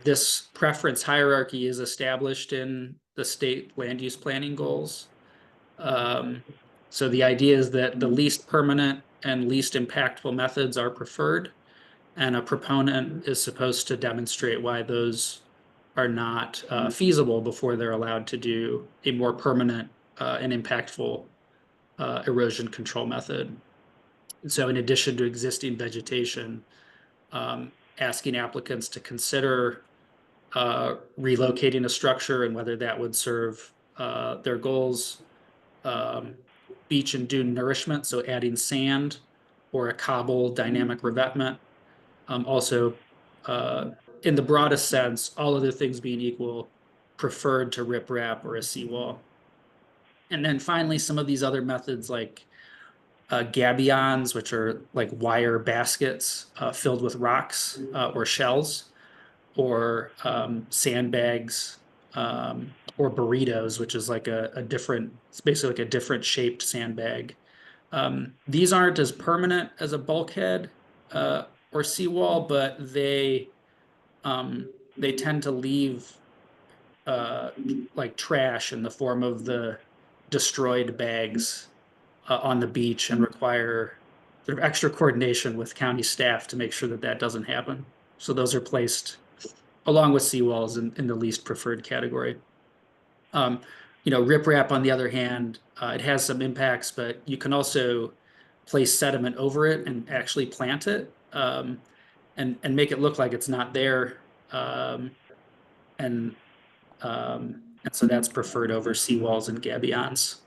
This preference hierarchy is established in the state land use planning goals. So the idea is that the least permanent and least impactful methods are preferred, and a proponent is supposed to demonstrate why those are not feasible before they're allowed to do a more permanent and impactful erosion control method. And so in addition to existing vegetation, asking applicants to consider relocating a structure and whether that would serve their goals, beach and dune nourishment, so adding sand or a cobble dynamic revetment. Also, in the broadest sense, all other things being equal, preferred to riprap or a seawall. And then finally, some of these other methods like gabions, which are like wire baskets filled with rocks or shells, or sandbags, or burritos, which is like it's basically like a different shaped sandbag. These aren't as permanent as a bulkhead or seawall, but they tend to leave like trash in the form of the destroyed bags on the beach and require sort of extra coordination with county staff to make sure that that doesn't happen. So those are placed along with seawalls in the least preferred category. Riprap, on the other hand, it has some impacts, but you can also place sediment over it and actually plant it and make it look like it's not there. And so that's preferred over seawalls and gabions.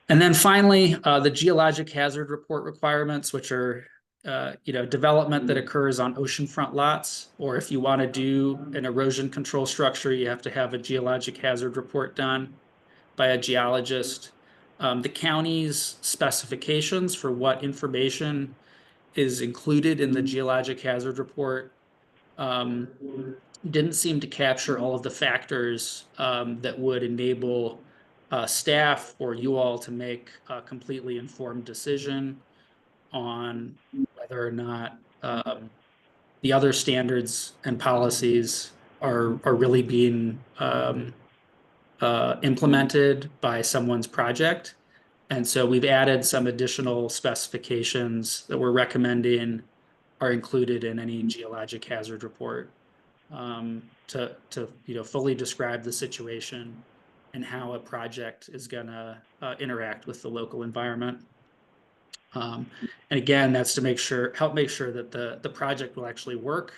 And then finally, the geologic hazard report requirements, which are development that occurs on oceanfront lots, or if you want to do an erosion control structure, you have to have a geologic hazard report done by a geologist. The county's specifications for what information is included in the geologic hazard report didn't seem to capture all of the factors that would enable staff or you all to make a completely informed decision on whether or not the other standards and policies are really being implemented by someone's project. And so we've added some additional specifications that we're recommending are included in any geologic hazard report to fully describe the situation and how a project is gonna interact with the local environment. And again, that's to help make sure that the project will actually work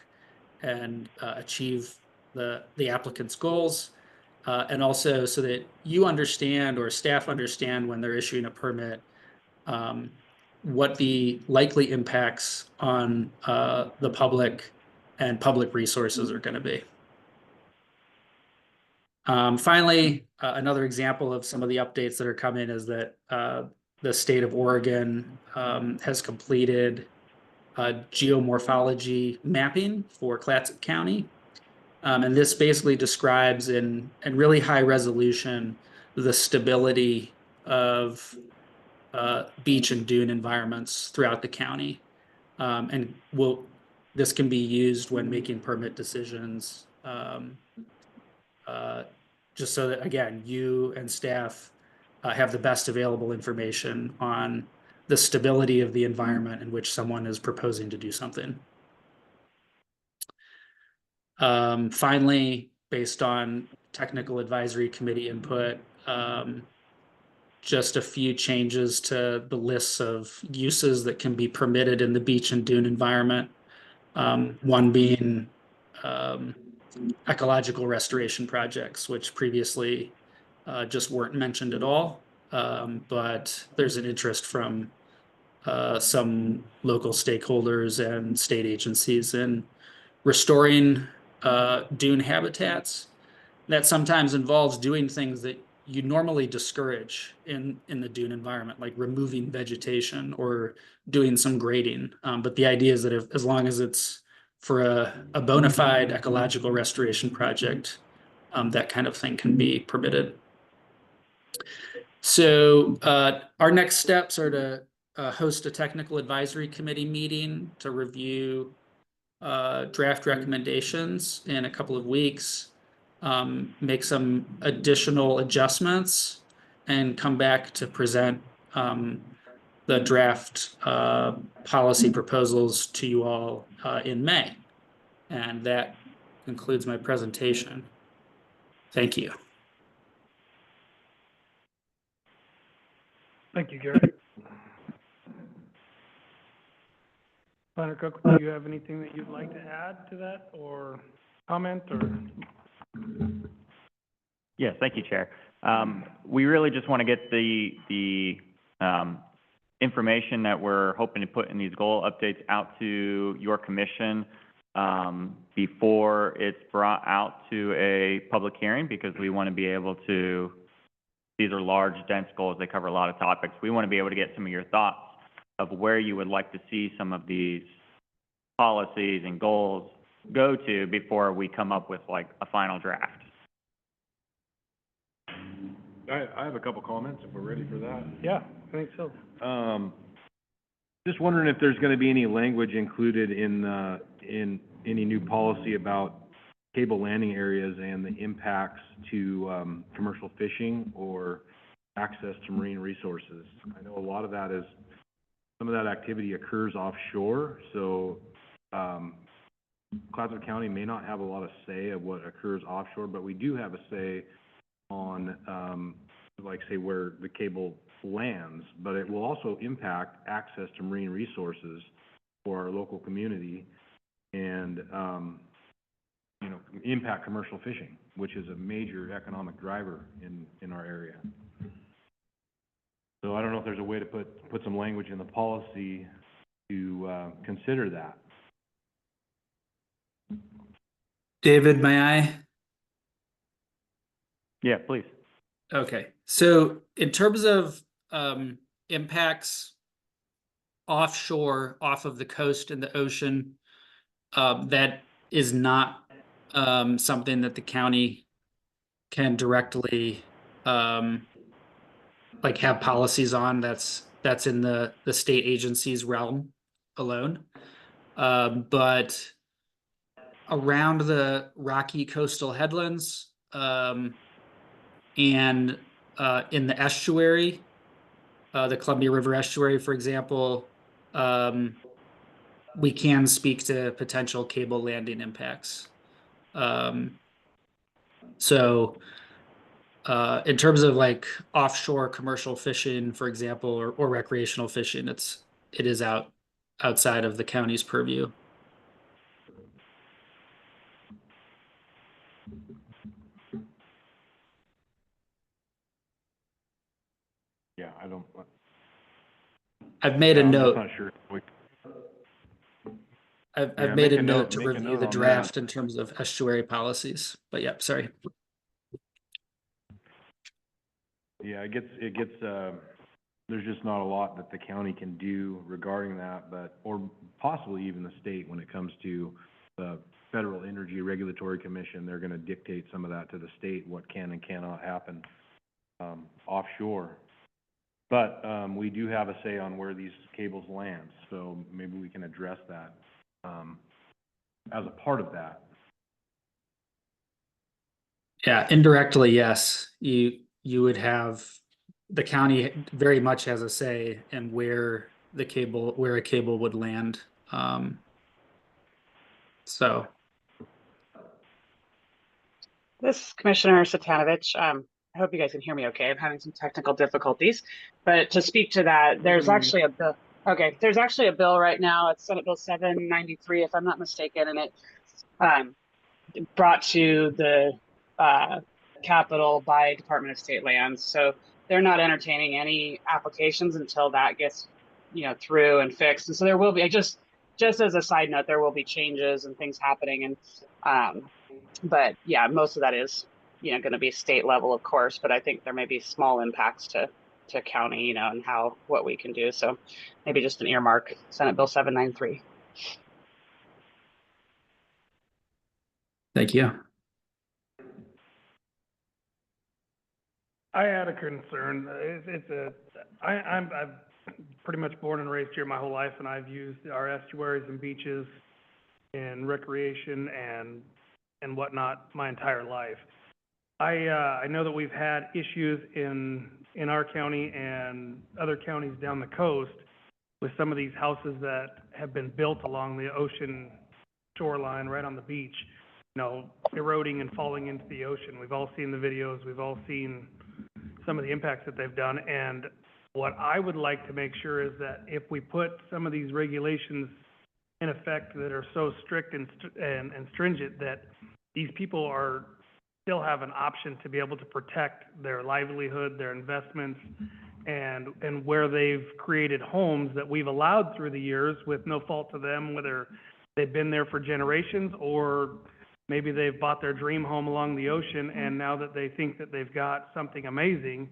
and achieve the applicant's goals, and also so that you understand or staff understand when they're issuing a permit, what the likely impacts on the public and public resources are going to be. Finally, another example of some of the updates that are coming is that the state of Oregon has completed geomorphology mapping for Clatsop County. And this basically describes in really high resolution the stability of beach and dune environments throughout the county. And this can be used when making permit decisions, just so that, again, you and staff have the best available information on the stability of the environment in which someone is proposing to do something. Finally, based on technical advisory committee input, just a few changes to the lists of uses that can be permitted in the beach and dune environment. One being ecological restoration projects, which previously just weren't mentioned at all. But there's an interest from some local stakeholders and state agencies in restoring dune habitats. That sometimes involves doing things that you normally discourage in the dune environment, like removing vegetation or doing some grading. But the idea is that as long as it's for a bona fide ecological restoration project, that kind of thing can be permitted. So our next steps are to host a technical advisory committee meeting to review draft recommendations in a couple of weeks, make some additional adjustments, and come back to present the draft policy proposals to you all in May. And that concludes my presentation. Thank you. Thank you, Garrett. Planner Cook, do you have anything that you'd like to add to that or comment or? Yes, thank you, Chair. We really just want to get the information that we're hoping to put in these goal updates out to your commission before it's brought out to a public hearing, because we want to be able to, these are large, dense goals. They cover a lot of topics. We want to be able to get some of your thoughts of where you would like to see some of these policies and goals go to before we come up with like a final draft. I have a couple comments if we're ready for that. Yeah, I think so. Just wondering if there's gonna be any language included in any new policy about cable landing areas and the impacts to, commercial fishing or access to marine resources. I know a lot of that is, some of that activity occurs offshore, so, Clatsop County may not have a lot of say of what occurs offshore, but we do have a say on, like, say, where the cable lands, but it will also impact access to marine resources for our local community and, you know, impact commercial fishing, which is a major economic driver in our area. So I don't know if there's a way to put some language in the policy to consider that. David, may I? Yeah, please. Okay, so in terms of impacts offshore, off of the coast and the ocean, that is not something that the county can directly like have policies on. That's in the state agency's realm alone. But around the rocky coastal headlands, and in the estuary, the Columbia River estuary, for example, we can speak to potential cable landing impacts. So in terms of like offshore commercial fishing, for example, or recreational fishing, it is outside of the county's purview. Yeah, I don't, I've made a I'm just note. not sure. I've Yeah, made make a a note note- to make a review note the on draft that. in terms of estuary policies. But yeah, sorry. Yeah, it gets, there's just not a lot that the county can do regarding that, but, or possibly even the state when it comes to the Federal Energy Regulatory Commission. They're gonna dictate some of that to the state, what can and cannot happen, offshore. But, we do have a say on where these cables land, so maybe we can address that, as a part of that. Yeah, indirectly, yes. You would have, the county very much has a say in where a cable would land. So, This is Commissioner Satanovich. I hope you guys can hear me okay. I'm having some technical difficulties. But to speak to that, there's actually a bill. Okay, there's actually a bill right now. It's Senate Bill 793, if I'm not mistaken, and it brought to the Capitol by Department of State Lands. So they're not entertaining any applications until that gets, through and fixed. And so there will be, just as a side note, there will be changes and things happening. And but yeah, most of that is, going to be state level, of course. But I think there may be small impacts to county, and what we can do. So maybe just an earmark, Senate Bill 793. thank you. I had a concern. I'm pretty much born and raised here my whole life, and I've used our estuaries and beaches in recreation and whatnot my entire life. I know that we've had issues in our county and other counties down the coast with some of these houses that have been built along the ocean shoreline, right on the beach, eroding and falling into the ocean. We've all seen the videos. We've all seen some of the impacts that they've done. And what I would like to make sure is that if we put some of these regulations in effect that are so strict and stringent, that these people still have an option to be able to protect their livelihood, their investments, and where they've created homes that we've allowed through the years with no fault to them, whether they've been there for generations or maybe they've bought their dream home along the ocean, and now that they think that they've got something amazing,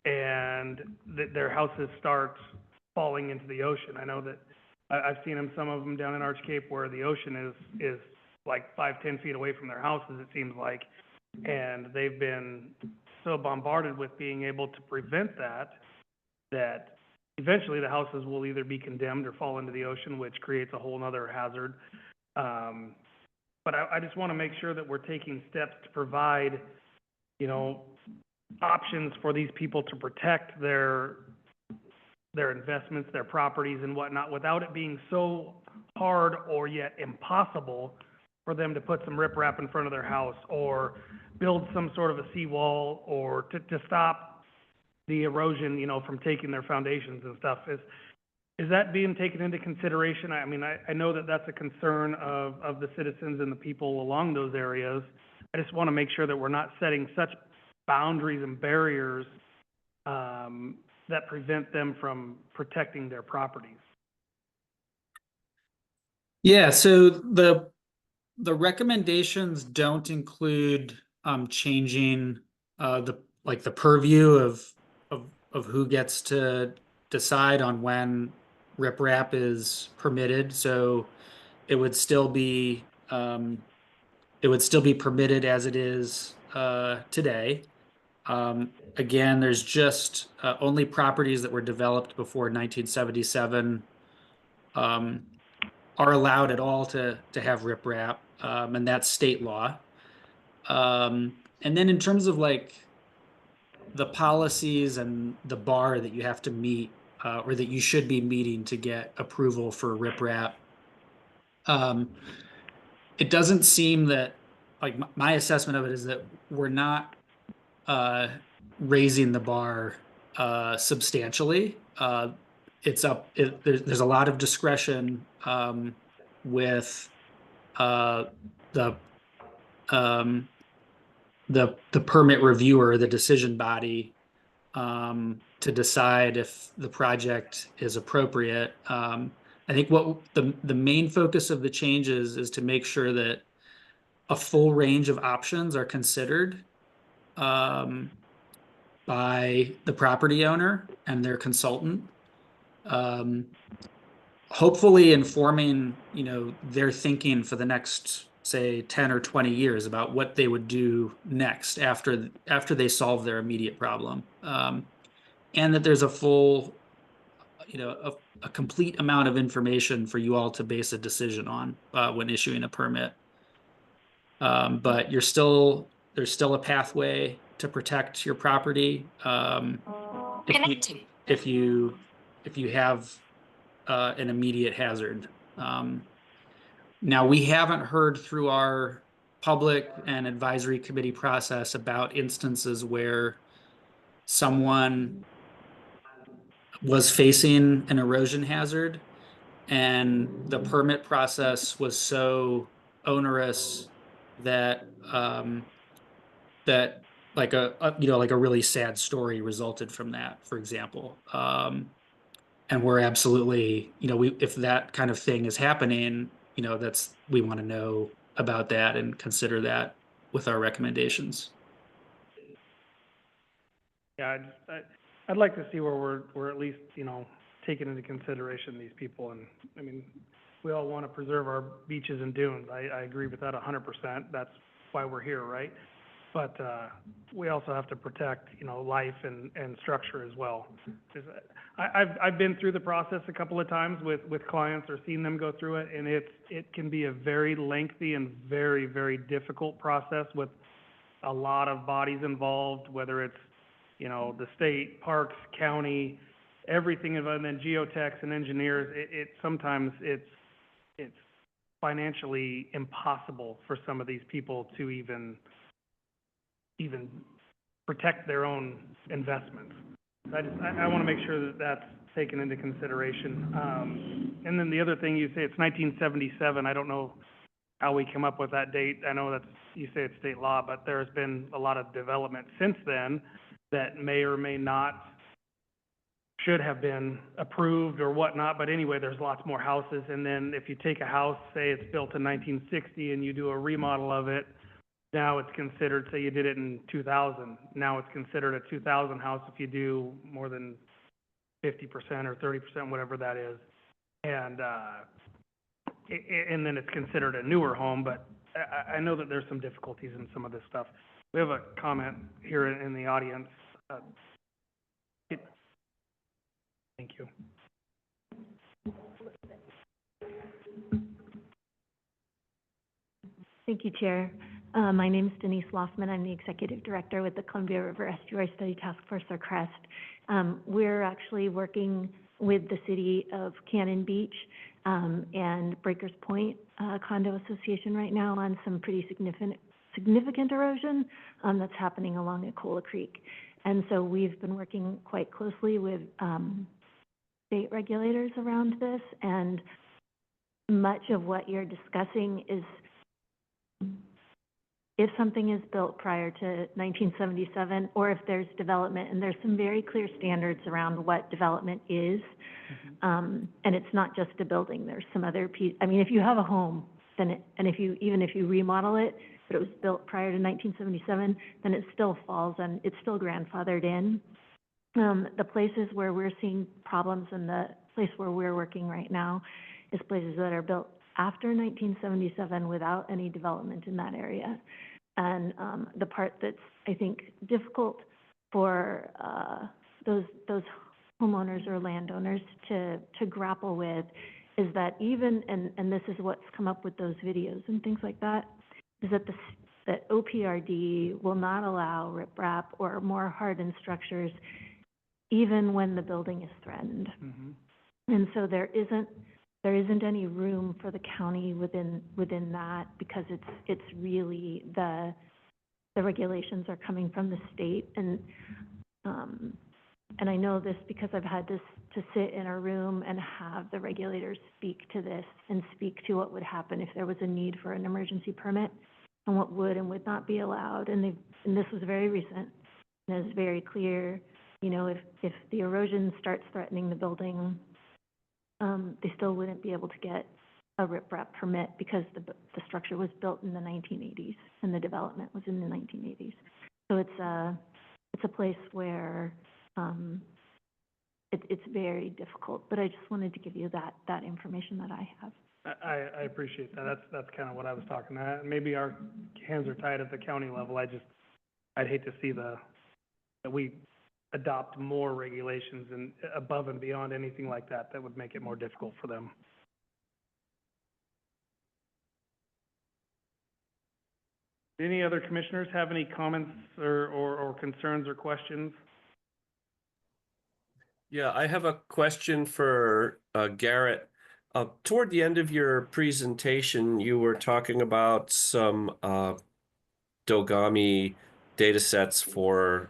and that their houses start falling into the ocean. I know that I've seen some of them down in Arch Cape where the ocean is like 5-10 feet away from their houses, it seems like, and they've been so bombarded with being able to prevent that eventually the houses will either be condemned or fall into the ocean, which creates a whole nother hazard. But I just want to make sure that we're taking steps to provide, options for these people to protect their investments, their properties and whatnot, without it being so hard or yet impossible for them to put some riprap in front of their house or build some sort of a seawall or to stop the erosion, from taking their foundations and stuff. Is that being taken into consideration? I mean, I know that that's a concern of the citizens and the people along those areas. I just want to make sure that we're not setting such boundaries and barriers that prevent them from protecting their properties. Yeah, so the recommendations don't include changing the purview of who gets to decide on when riprap is permitted. So it would still be permitted as it is today. Again, there's just only properties that were developed before 1977 are allowed at all to have riprap, and that's state law. And then in terms of the policies and the bar that you have to meet, or that you should be meeting to get approval for riprap, it doesn't seem that, my assessment of it is that we're not raising the bar substantially. There's a lot of discretion with the the permit reviewer, the decision body, to decide if the project is appropriate. I think what the main focus of the changes is to make sure that a full range of options are considered by the property owner and their consultant. Hopefully informing, their thinking for the next, say, 10 or 20 years about what they would do next after they solve their immediate problem. And that there's a full, a complete amount of information for you all to base a decision on when issuing a permit. But there's still a pathway to protect your property. If you have an immediate hazard. Now, we haven't heard through our public and advisory committee process about instances where someone was facing an erosion hazard and the permit process was so onerous that that like a really sad story resulted from that, for example. And we're absolutely, if that kind of thing is happening, we want to know about that and consider that with our recommendations. Yeah, I'd like to see where we're at least, taking into consideration these people. And, I mean, we all want to preserve our beaches and dunes. I agree with that 100%. That's why we're here, right? But we also have to protect, life and structure as well. I've been through the process a couple of times with clients or seen them go through it, and it can be a very lengthy and very, very difficult process with a lot of bodies involved, whether it's, the state, parks, county, everything, and then geotechs and engineers. Sometimes it's financially impossible for some of these people to even protect their own investments. I want to make sure that that's taken into consideration. And then the other thing, you say it's 1977. I don't know how we come up with that date. I know you say it's state law, but there's been a lot of development since then that may or may not should have been approved or whatnot. But anyway, there's lots more houses. And then if you take a house, say it's built in 1960, and you do a remodel of it, now it's considered, say you did it in 2000, now it's considered a 2000 house if you do more than 50% or 30%, whatever that is. And then it's considered a newer home, but I know that there's some difficulties in some of this stuff. We have a comment here in the audience. Thank you. Thank you, Chair. My name is Denise Loffman. I'm the Executive Director with the Columbia River Estuary Study Task Force, or CREST. We're actually working with the City of Cannon Beach and Breakers Point Condo Association right now on some pretty significant erosion that's happening along Ecola Creek. And so we've been working quite closely with state regulators around this, and much of what you're discussing is if something is built prior to 1977, or if there's development, and there's some very clear standards around what development is, and it's not just a building. There's some other piece. I mean, if you have a home, then even if you remodel it, but it was built prior to 1977, then it still falls and it's still grandfathered in. The places where we're seeing problems, and the place where we're working right now, is places that are built after 1977 without any development in that area. And the part that's, I think, difficult for those homeowners or landowners to grapple with is that even, and this is what's come up with those videos and things like that, is that that OPRD will not allow riprap or more hardened structures even when the building is threatened. And so there isn't any room for the county within that, because it's really the the regulations are coming from the state, and I know this because I've had to sit in a room and have the regulators speak to this and speak to what would happen if there was a need for an emergency permit and what would and would not be allowed. And this was very recent, and it's very clear, you know, if the erosion starts threatening the building, they still wouldn't be able to get a riprap permit because the structure was built in the 1980s and the development was in the 1980s. So it's a place where it's very difficult, but I just wanted to give you that information that I have. I appreciate that. That's kind of what I was talking about. Maybe our hands are tied at the county level. I'd hate to see that we adopt more regulations and above and beyond anything like that would make it more difficult for them. Any other commissioners have any comments or concerns or questions? Yeah, I have a question for Garrett. Toward the end of your presentation, you were talking about some Dogami data sets for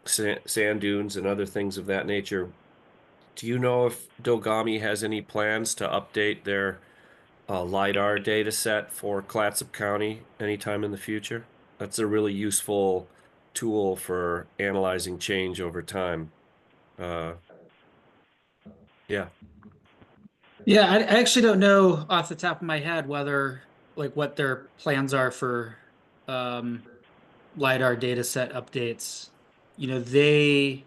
sand dunes and other things of that nature. Do you know if Dogami has any plans to update their LiDAR data set for Clatsop County anytime in the future? That's a really useful tool for analyzing change over time. Yeah. Yeah, I actually don't know off the top of my head whether, like, what their plans are for LiDAR data set updates. You know, they,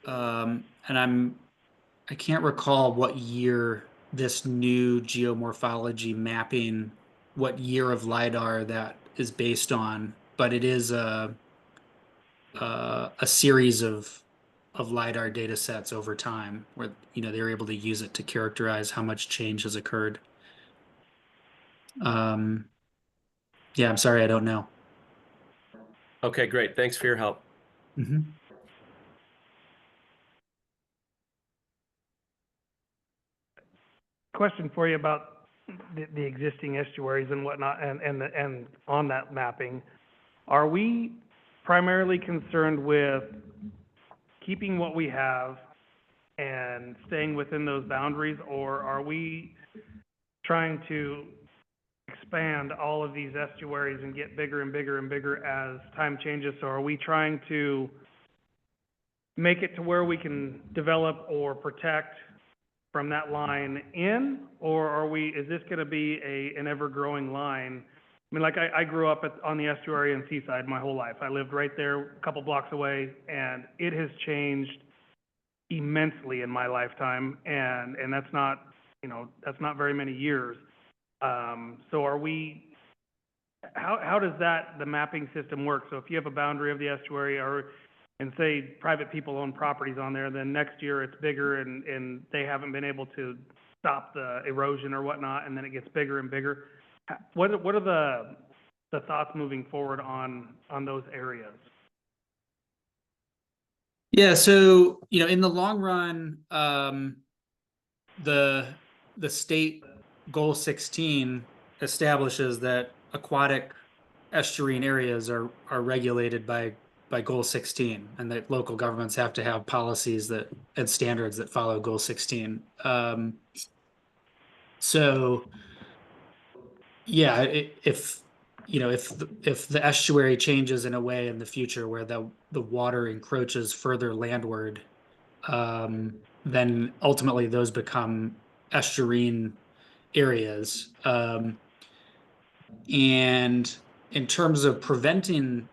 and I can't recall what year this new geomorphology mapping, what year of LiDAR that is based on, but it is a series of LiDAR data sets over time where, you know, they're able to use it to characterize how much change has occurred. Yeah, I'm sorry, I don't know. Okay, great. Thanks for your help. Mm-hmm. Question for you about the existing estuaries and whatnot, and on that mapping. Are we primarily concerned with keeping what we have and staying within those boundaries, or are we trying to expand all of these estuaries and get bigger and bigger and bigger as time changes? So are we trying to make it to where we can develop or protect from that line in, or is this going to be an ever-growing line? I mean, like, I grew up on the estuary and seaside my whole life. I lived right there, a couple blocks away, and it has changed immensely in my lifetime, and that's not, you know, that's not very many years. So are we, how does the mapping system work? So if you have a boundary of the estuary, and say private people own properties on there, then next year it's bigger and they haven't been able to stop the erosion or whatnot, and then it gets bigger and bigger. What are the thoughts moving forward on those areas? Yeah, so, you know, in the long run, the state goal 16 establishes that aquatic estuarine areas are regulated by goal 16, and that local governments have to have policies and standards that follow goal 16. So yeah, if the estuary changes in a way in the future where the water encroaches further landward, then ultimately those become estuarine areas. And in terms of preventing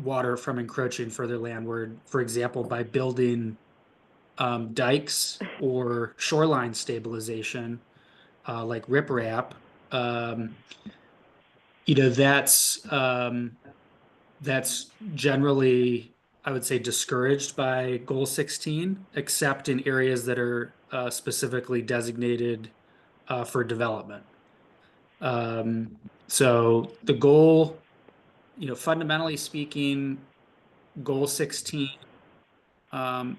water from encroaching further landward, for example, by building dikes or shoreline stabilization, like riprap, you know, that's generally, I would say, discouraged by goal 16, except in areas that are specifically designated for development. So the goal, you know, fundamentally speaking, goal 16 and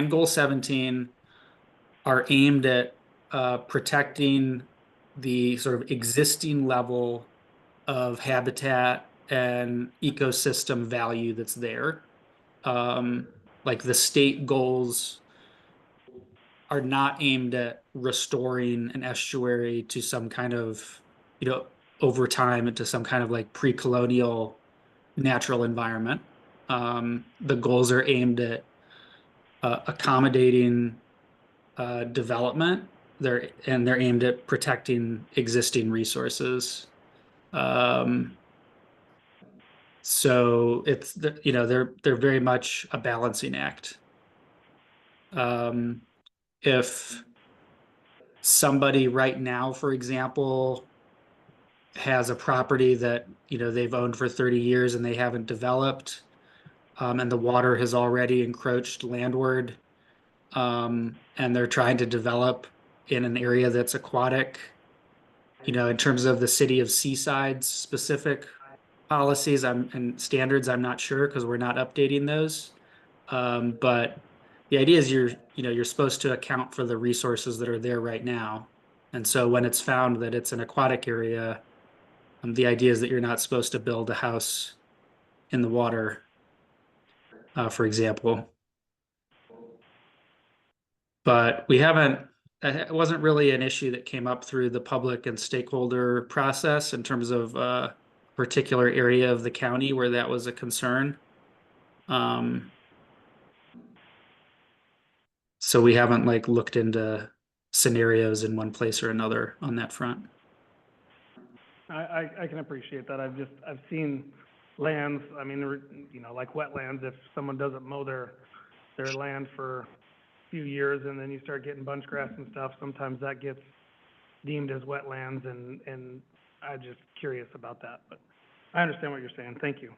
goal 17 are aimed at protecting the sort of existing level of habitat and ecosystem value that's there. Like the state goals are not aimed at restoring an estuary to some kind of, over time into some kind of like pre-colonial natural environment. The goals are aimed at accommodating development. They're aimed at protecting existing resources. So it's they're very much a balancing act. If somebody right now, for example, has a property that they've owned for 30 years and they haven't developed, and the water has already encroached landward, and they're trying to develop in an area that's aquatic, in terms of the city of Seaside's specific policies and standards, I'm not sure because we're not updating those. But the idea is you're supposed to account for the resources that are there right now. And so when it's found that it's an aquatic area, the idea is that you're not supposed to build a house in the water, for example. But it wasn't really an issue that came up through the public and stakeholder process in terms of a particular area of the county where that was a concern. So we haven't looked into scenarios in one place or another on that front. I can appreciate that. I've seen lands, I mean, like wetlands, if someone doesn't mow their land for a few years and then you start getting bunch grass and stuff, sometimes that gets deemed as wetlands, and I'm just curious about that, but I understand what you're saying. Thank you.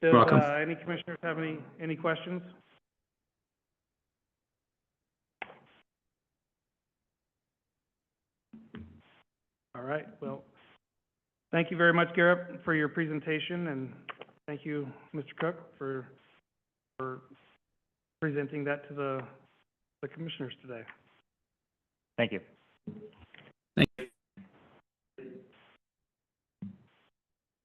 Does, Welcome. Any commissioners have any questions? All right, well, thank you very much, Garrett, for your presentation, and thank you, Mr. Cook, for presenting that to the commissioners today. Thank you. Thank you.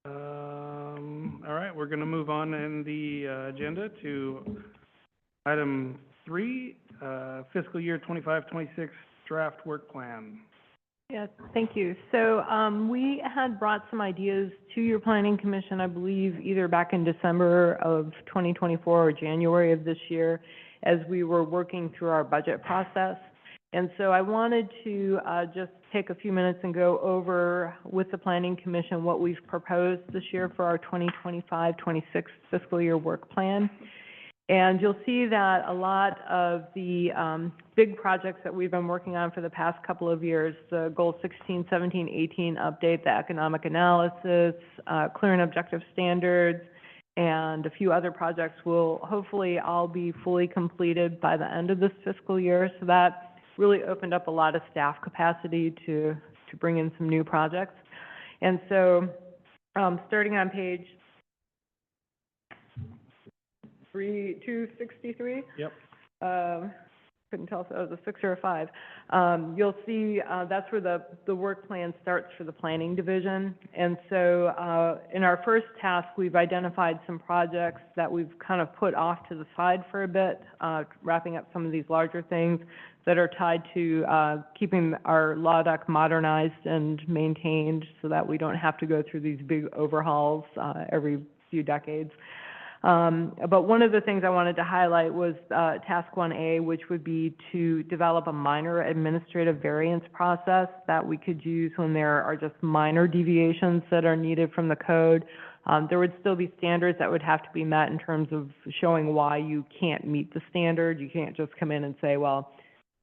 All right, we're going to move on in the agenda to item 3, fiscal year 25-26 draft work plan. Yes, thank you. So we had brought some ideas to your Planning Commission, I believe, either back in December of 2024 or January of this year, as we were working through our budget process. And so I wanted to just take a few minutes and go over with the Planning Commission what we've proposed this year for our 2025-26 fiscal year work plan. And you'll see that a lot of the big projects that we've been working on for the past couple of years, the Goal 16, 17, 18 update, the economic analysis, clear and objective standards, and a few other projects will hopefully all be fully completed by the end of this fiscal year. So that really opened up a lot of staff capacity to bring in some new projects. And so starting on page 263. Yep. Couldn't tell if that was a 6 or a 5. You'll see that's where the work plan starts for the planning division. And so in our first task, we've identified some projects that we've kind of put off to the side for a bit, wrapping up some of these larger things that are tied to keeping our law dock modernized and maintained so that we don't have to go through these big overhauls every few decades. But one of the things I wanted to highlight was task 1A, which would be to develop a minor administrative variance process that we could use when there are just minor deviations that are needed from the code. There would still be standards that would have to be met in terms of showing why you can't meet the standard. You can't just come in and say, well,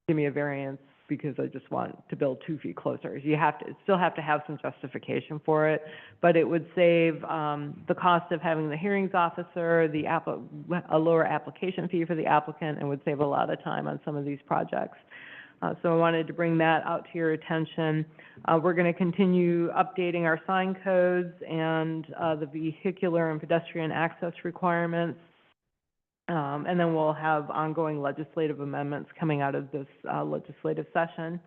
give me a variance because I just want to build 2 feet closer. You still have to have some justification for it, but it would save the cost of having the hearings officer, a lower application fee for the applicant, and would save a lot of time on some of these projects. So I wanted to bring that out to your attention. We're going to continue updating our sign codes and the vehicular and pedestrian access requirements. And then we'll have ongoing legislative amendments coming out of this legislative session.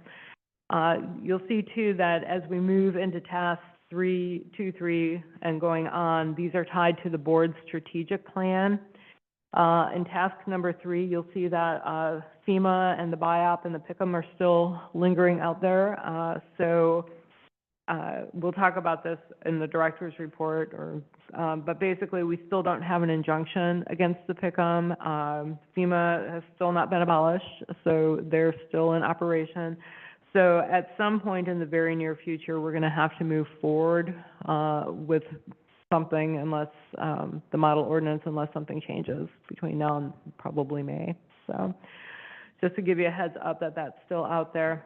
You'll see, too, that as we move into task 3, 2, 3, and going on, these are tied to the board's strategic plan. In task number 3, you'll see that FEMA and the BIOP and the PICM are still lingering out there. We'll talk about this in the director's report, but basically, we still don't have an injunction against the PICM. FEMA has still not been abolished, so they're still in operation. So at some point in the very near future, we're going to have to move forward with something unless the model ordinance, unless something changes between now and probably May. So just to give you a heads up that that's still out there.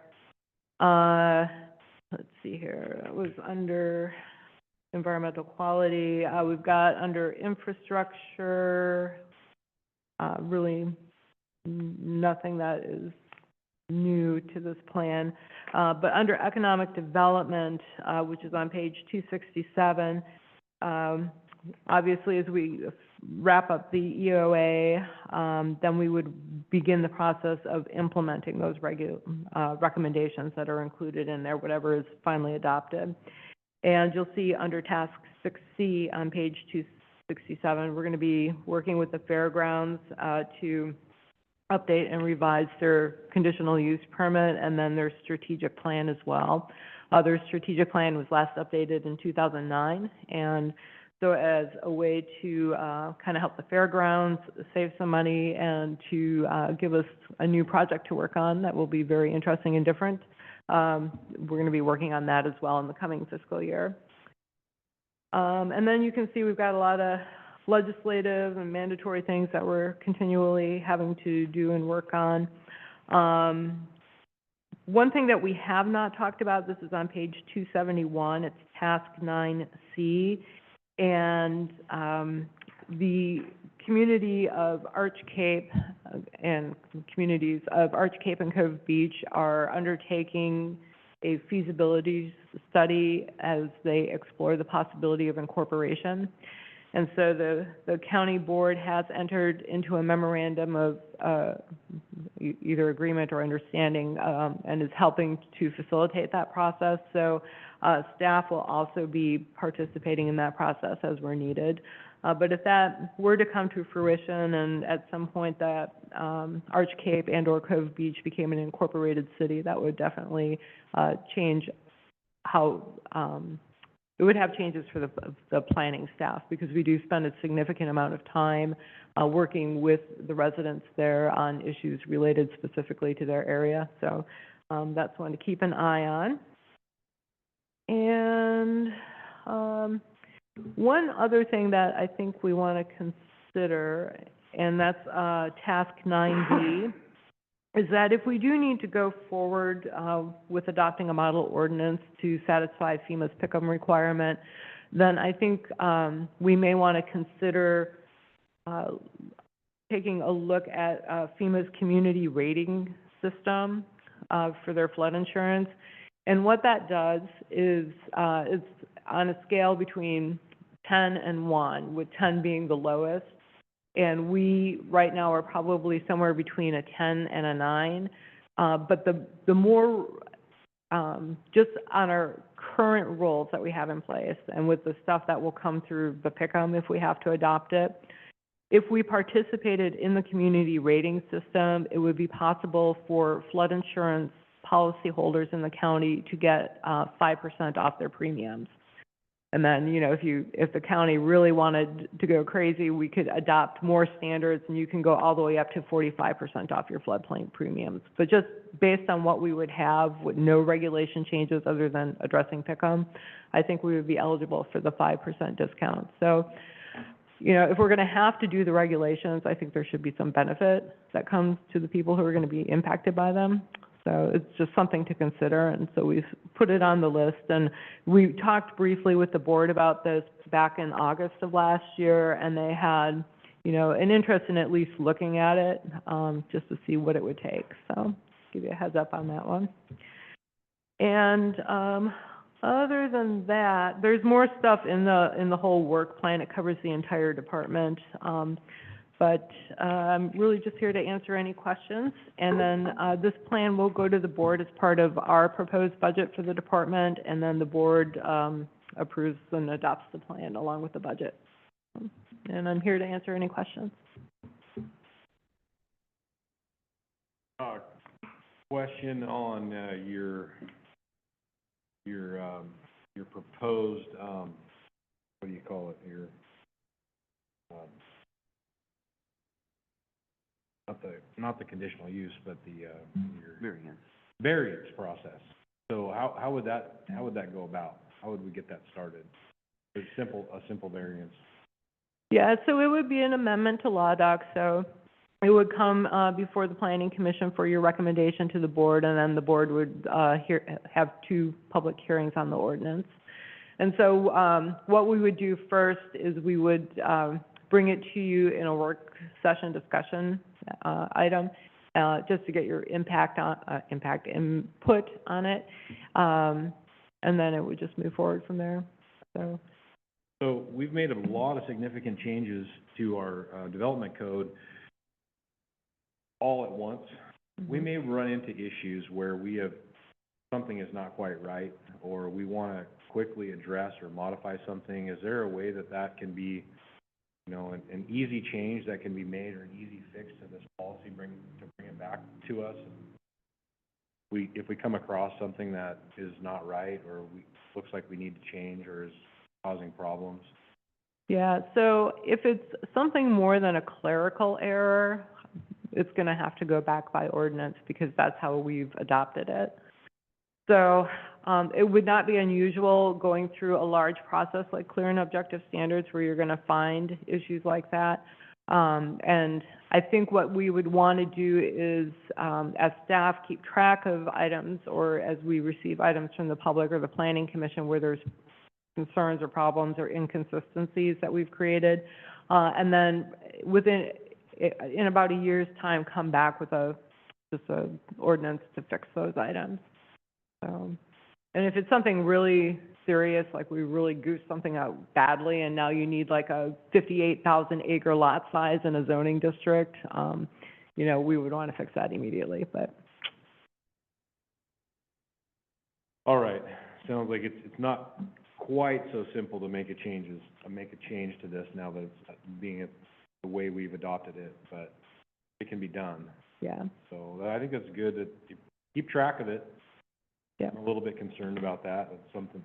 Let's see here. It was under environmental quality. We've got under infrastructure, really nothing that is new to this plan. But under economic development, which is on page 267, obviously as we wrap up the EOA, then we would begin the process of implementing those recommendations that are included in there, whatever is finally adopted. And you'll see under task 6C on page 267, we're going to be working with the fairgrounds to update and revise their conditional use permit and then their strategic plan as well. Their strategic plan was last updated in 2009, and so as a way to kind of help the fairgrounds save some money and to give us a new project to work on that will be very interesting and different, we're going to be working on that as well in the coming fiscal year. And then you can see we've got a lot of legislative and mandatory things that we're continually having to do and work on. One thing that we have not talked about, this is on page 271, it's task 9C, and the community of Arch Cape and communities of Arch Cape and Cove Beach are undertaking a feasibility study as they explore the possibility of incorporation. And so the county board has entered into a memorandum of either agreement or understanding and is helping to facilitate that process. So staff will also be participating in that process as we're needed. But if that were to come to fruition and at some point that Arch Cape and or Cove Beach became an incorporated city, that would definitely change how it would have changes for the planning staff, because we do spend a significant amount of time working with the residents there on issues related specifically to their area. So that's one to keep an eye on. And one other thing that I think we want to consider, and that's task 9B, is that if we do need to go forward with adopting a model ordinance to satisfy FEMA's PICM requirement, then I think we may want to consider taking a look at FEMA's community rating system for their flood insurance. And what that does is it's on a scale between 10 and 1, with 10 being the lowest. And we, right now, are probably somewhere between a 10 and a 9. But the more, just on our current rules that we have in place, and with the stuff that will come through the PICM if we have to adopt it, if we participated in the community rating system, it would be possible for flood insurance policyholders in the county to get 5% off their premiums. And then, you know, if the county really wanted to go crazy, we could adopt more standards, and you can go all the way up to 45% off your floodplain premiums. But just based on what we would have with no regulation changes other than addressing PICM, I think we would be eligible for the 5% discount. So, you know, if we're going to have to do the regulations, I think there should be some benefit that comes to the people who are going to be impacted by them. So it's just something to consider, and so we've put it on the list. And we talked briefly with the board about this back in August of last year, and they had, you know, an interest in at least looking at it, just to see what it would take. So give you a heads up on that one. And other than that, there's more stuff in the whole work plan. It covers the entire department. But I'm really just here to answer any questions. And then this plan will go to the board as part of our proposed budget for the department, and then the board approves and adopts the plan along with the budget. And I'm here to answer any questions. Question on, your proposed, what do you call it, not the conditional use, but the, your variance process. So how would that go about? How would we get that started? A simple variance. Yeah, so it would be an amendment to law doc, so it would come, before the planning commission for your recommendation to the board, and then the board would, have 2 public hearings on the ordinance. And so, what we would do first is we would, bring it to you in a work session discussion, item, just to get your input on it. And then it would just move forward from there, so. So we've made a lot of significant changes to our, development code all at once. We may run into issues where something is not quite right, or we want to quickly address or modify something. Is there a way that can be, an easy change that can be made, or an easy fix to this policy, to bring it back to us? If we come across something that is not right, or looks like we need to change, or is causing problems? Yeah, so if it's something more than a clerical error, it's gonna have to go back by ordinance, because that's how we've adopted it. So, it would not be unusual going through a large process like clear and objective standards where you're gonna find issues like that. And I think what we would want to do is, as staff, keep track of items, or as we receive items from the public or the planning commission where there's concerns or problems or inconsistencies that we've created, and then in about a year's time, come back with just a ordinance to fix those items. So, and if it's something really serious, like we really goosed something out badly, and now you need like a 58,000 acre lot size in a zoning district, we would want to fix that immediately, but. All right, sounds like it's not quite so simple to make a change to this now that it's being the way we've adopted it, but it can be done. Yeah. So I think that's good that you keep track of it. Yeah. I'm a little bit concerned about that something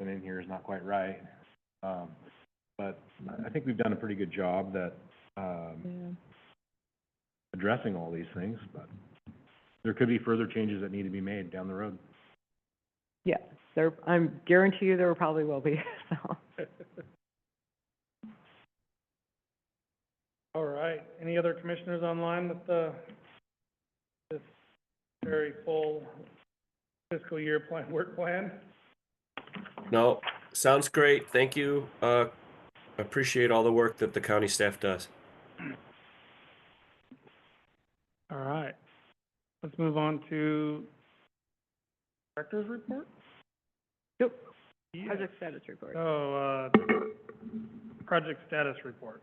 in here is not quite right. But I think we've done a pretty good job addressing all these things, but there could be further changes that need to be made down the road. Yeah, I guarantee you there probably will be, so. All right, any other commissioners online with this very full fiscal year work plan? No, sounds great. Thank you. Appreciate all the work that the county staff does. All right, let's move on to director's report? Yep. Yeah. Project status report. Project status report.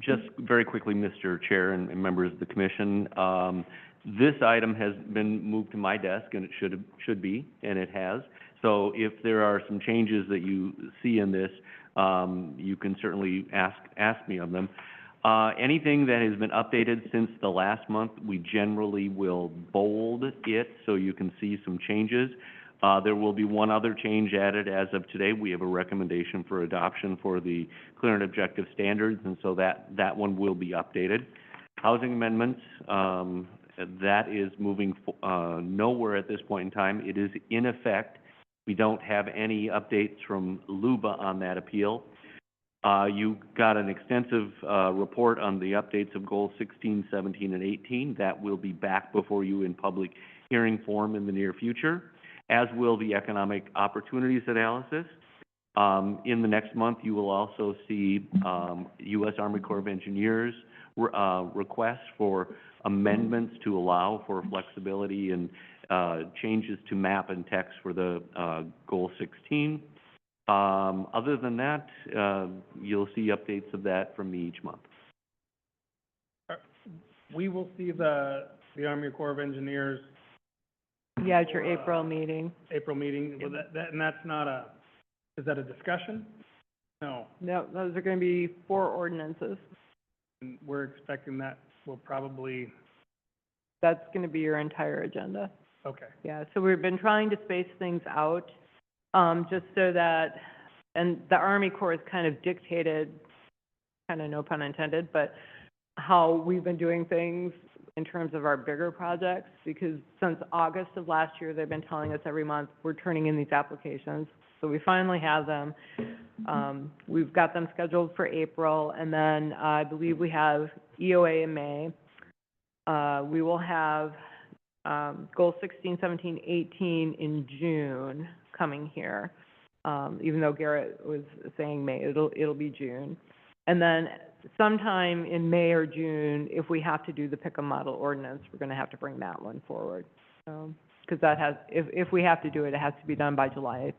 Just very quickly, Mr. Chair and members of the commission, this item has been moved to my desk, and it should be, and it has. So if there are some changes that you see in this, you can certainly ask me of them. Anything that has been updated since the last month, we generally will bold it so you can see some changes. There will be one other change added as of today. We have a recommendation for adoption for the clear and objective standards, and so that one will be updated. Housing amendments, that is moving nowhere at this point in time. It is in effect. We don't have any updates from LUBA on that appeal. You got an extensive report on the updates of goals 16, 17, and 18. That will be back before you in public hearing form in the near future, as will the economic opportunities analysis. In the next month, you will also see U.S. Army Corps of Engineers requests for amendments to allow for flexibility and changes to map and text for the goal 16. Other than that, you'll see updates of that from me each month. We will see the Army Corps of Engineers. Yeah, at your April meeting. April meeting, well, and that's not Is that a discussion? No. No, those are gonna be 4 ordinances. And we're expecting that will probably, That's gonna be your entire agenda. okay. Yeah, so we've been trying to space things out, just so that, and the Army Corps has kind of dictated, kind of no pun intended, but how we've been doing things in terms of our bigger projects, because since August of last year, they've been telling us every month, we're turning in these applications. So we finally have them. We've got them scheduled for April, and then I believe we have EOA in May. We will have, goal 16, 17, 18 in June coming here. Even though Garrett was saying May, it'll be June. And then sometime in May or June, if we have to do the Pick'em model ordinance, we're gonna have to bring that one forward. So, because that has, if we have to do it, it has to be done by July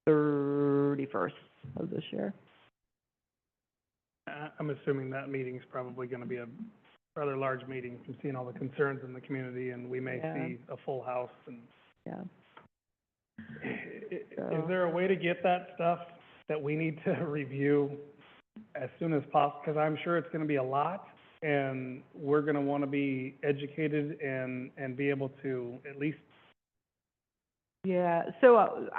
31st of this year. I'm assuming that meeting's probably gonna be a rather large meeting, from seeing all the concerns in the community, and we may Yeah. see a full house, and Yeah. is there a way to get that stuff that we need to review as soon as possible? Because I'm sure it's gonna be a lot, and we're gonna wanna be educated and be able to at least, Yeah, so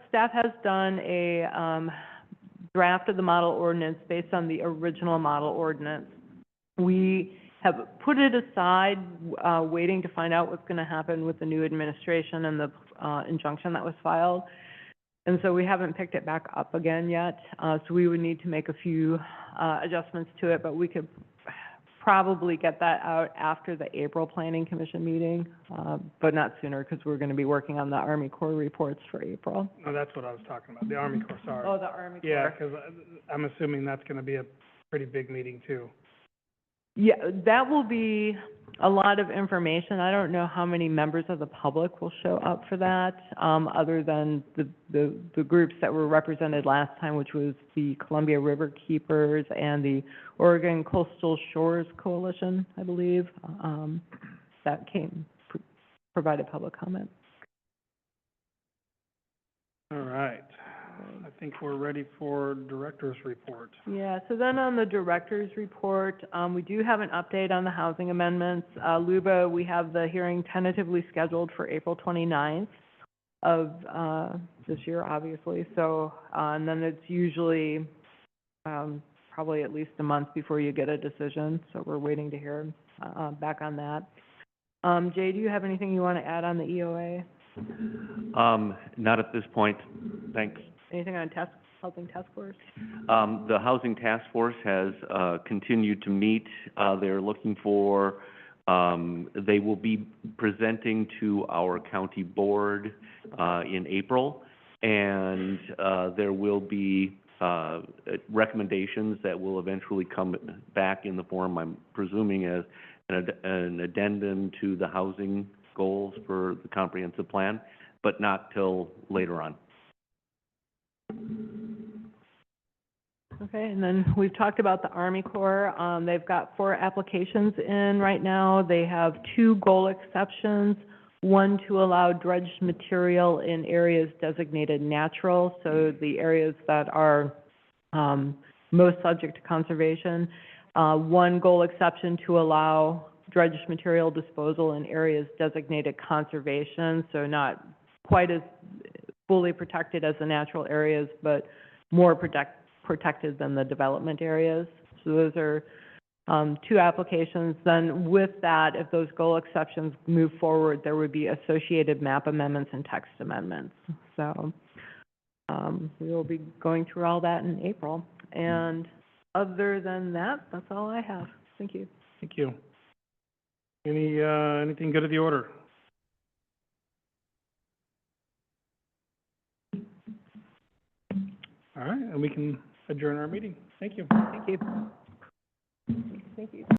staff has done a, draft of the model ordinance based on the original model ordinance. We have put it aside, waiting to find out what's gonna happen with the new administration and the, injunction that was filed. And so we haven't picked it back up again yet, so we would need to make a few, adjustments to it, but we could probably get that out after the April Planning Commission meeting, but not sooner, because we're gonna be working on the Army Corps reports for April. no, that's what I was talking about, the Army Corps, sorry. Oh, the Army Corps. Yeah, because I'm assuming that's gonna be a pretty big meeting too. Yeah, that will be a lot of information. I don't know how many members of the public will show up for that, other than the groups that were represented last time, which was the Columbia River Keepers and the Oregon Coastal Shores Coalition, I believe, that provided public comment. All right, I think we're ready for director's report. Yeah, so then on the director's report, we do have an update on the housing amendments. Luba, we have the hearing tentatively scheduled for April 29th of, this year, obviously. So, and then it's usually, probably at least a month before you get a decision. So we're waiting to hear, back on that. Jay, do you have anything you want to add on the EOA? Not at this point, thanks. Anything on housing task force? The Housing Task Force has, continued to meet. They're looking for, they will be presenting to our county board, in April. And, there will be, recommendations that will eventually come back in the form, I'm presuming, as an addendum to the housing goals for the comprehensive plan, but not till later on. Okay, and then we've talked about the Army Corps. They've got 4 applications in right now. They have 2 goal exceptions, one to allow dredged material in areas designated natural, so the areas that are most subject to conservation. One goal exception to allow dredged material disposal in areas designated conservation, so not quite as fully protected as the natural areas, but more protected than the development areas. So those are 2 applications. Then with that, if those goal exceptions move forward, there would be associated map amendments and text amendments. So we will be going through all that in April. And other than that, that's all I have. Thank you. Thank you. Anything good of the order? All right, and we can adjourn our meeting. Thank you. Thank you. Thank you.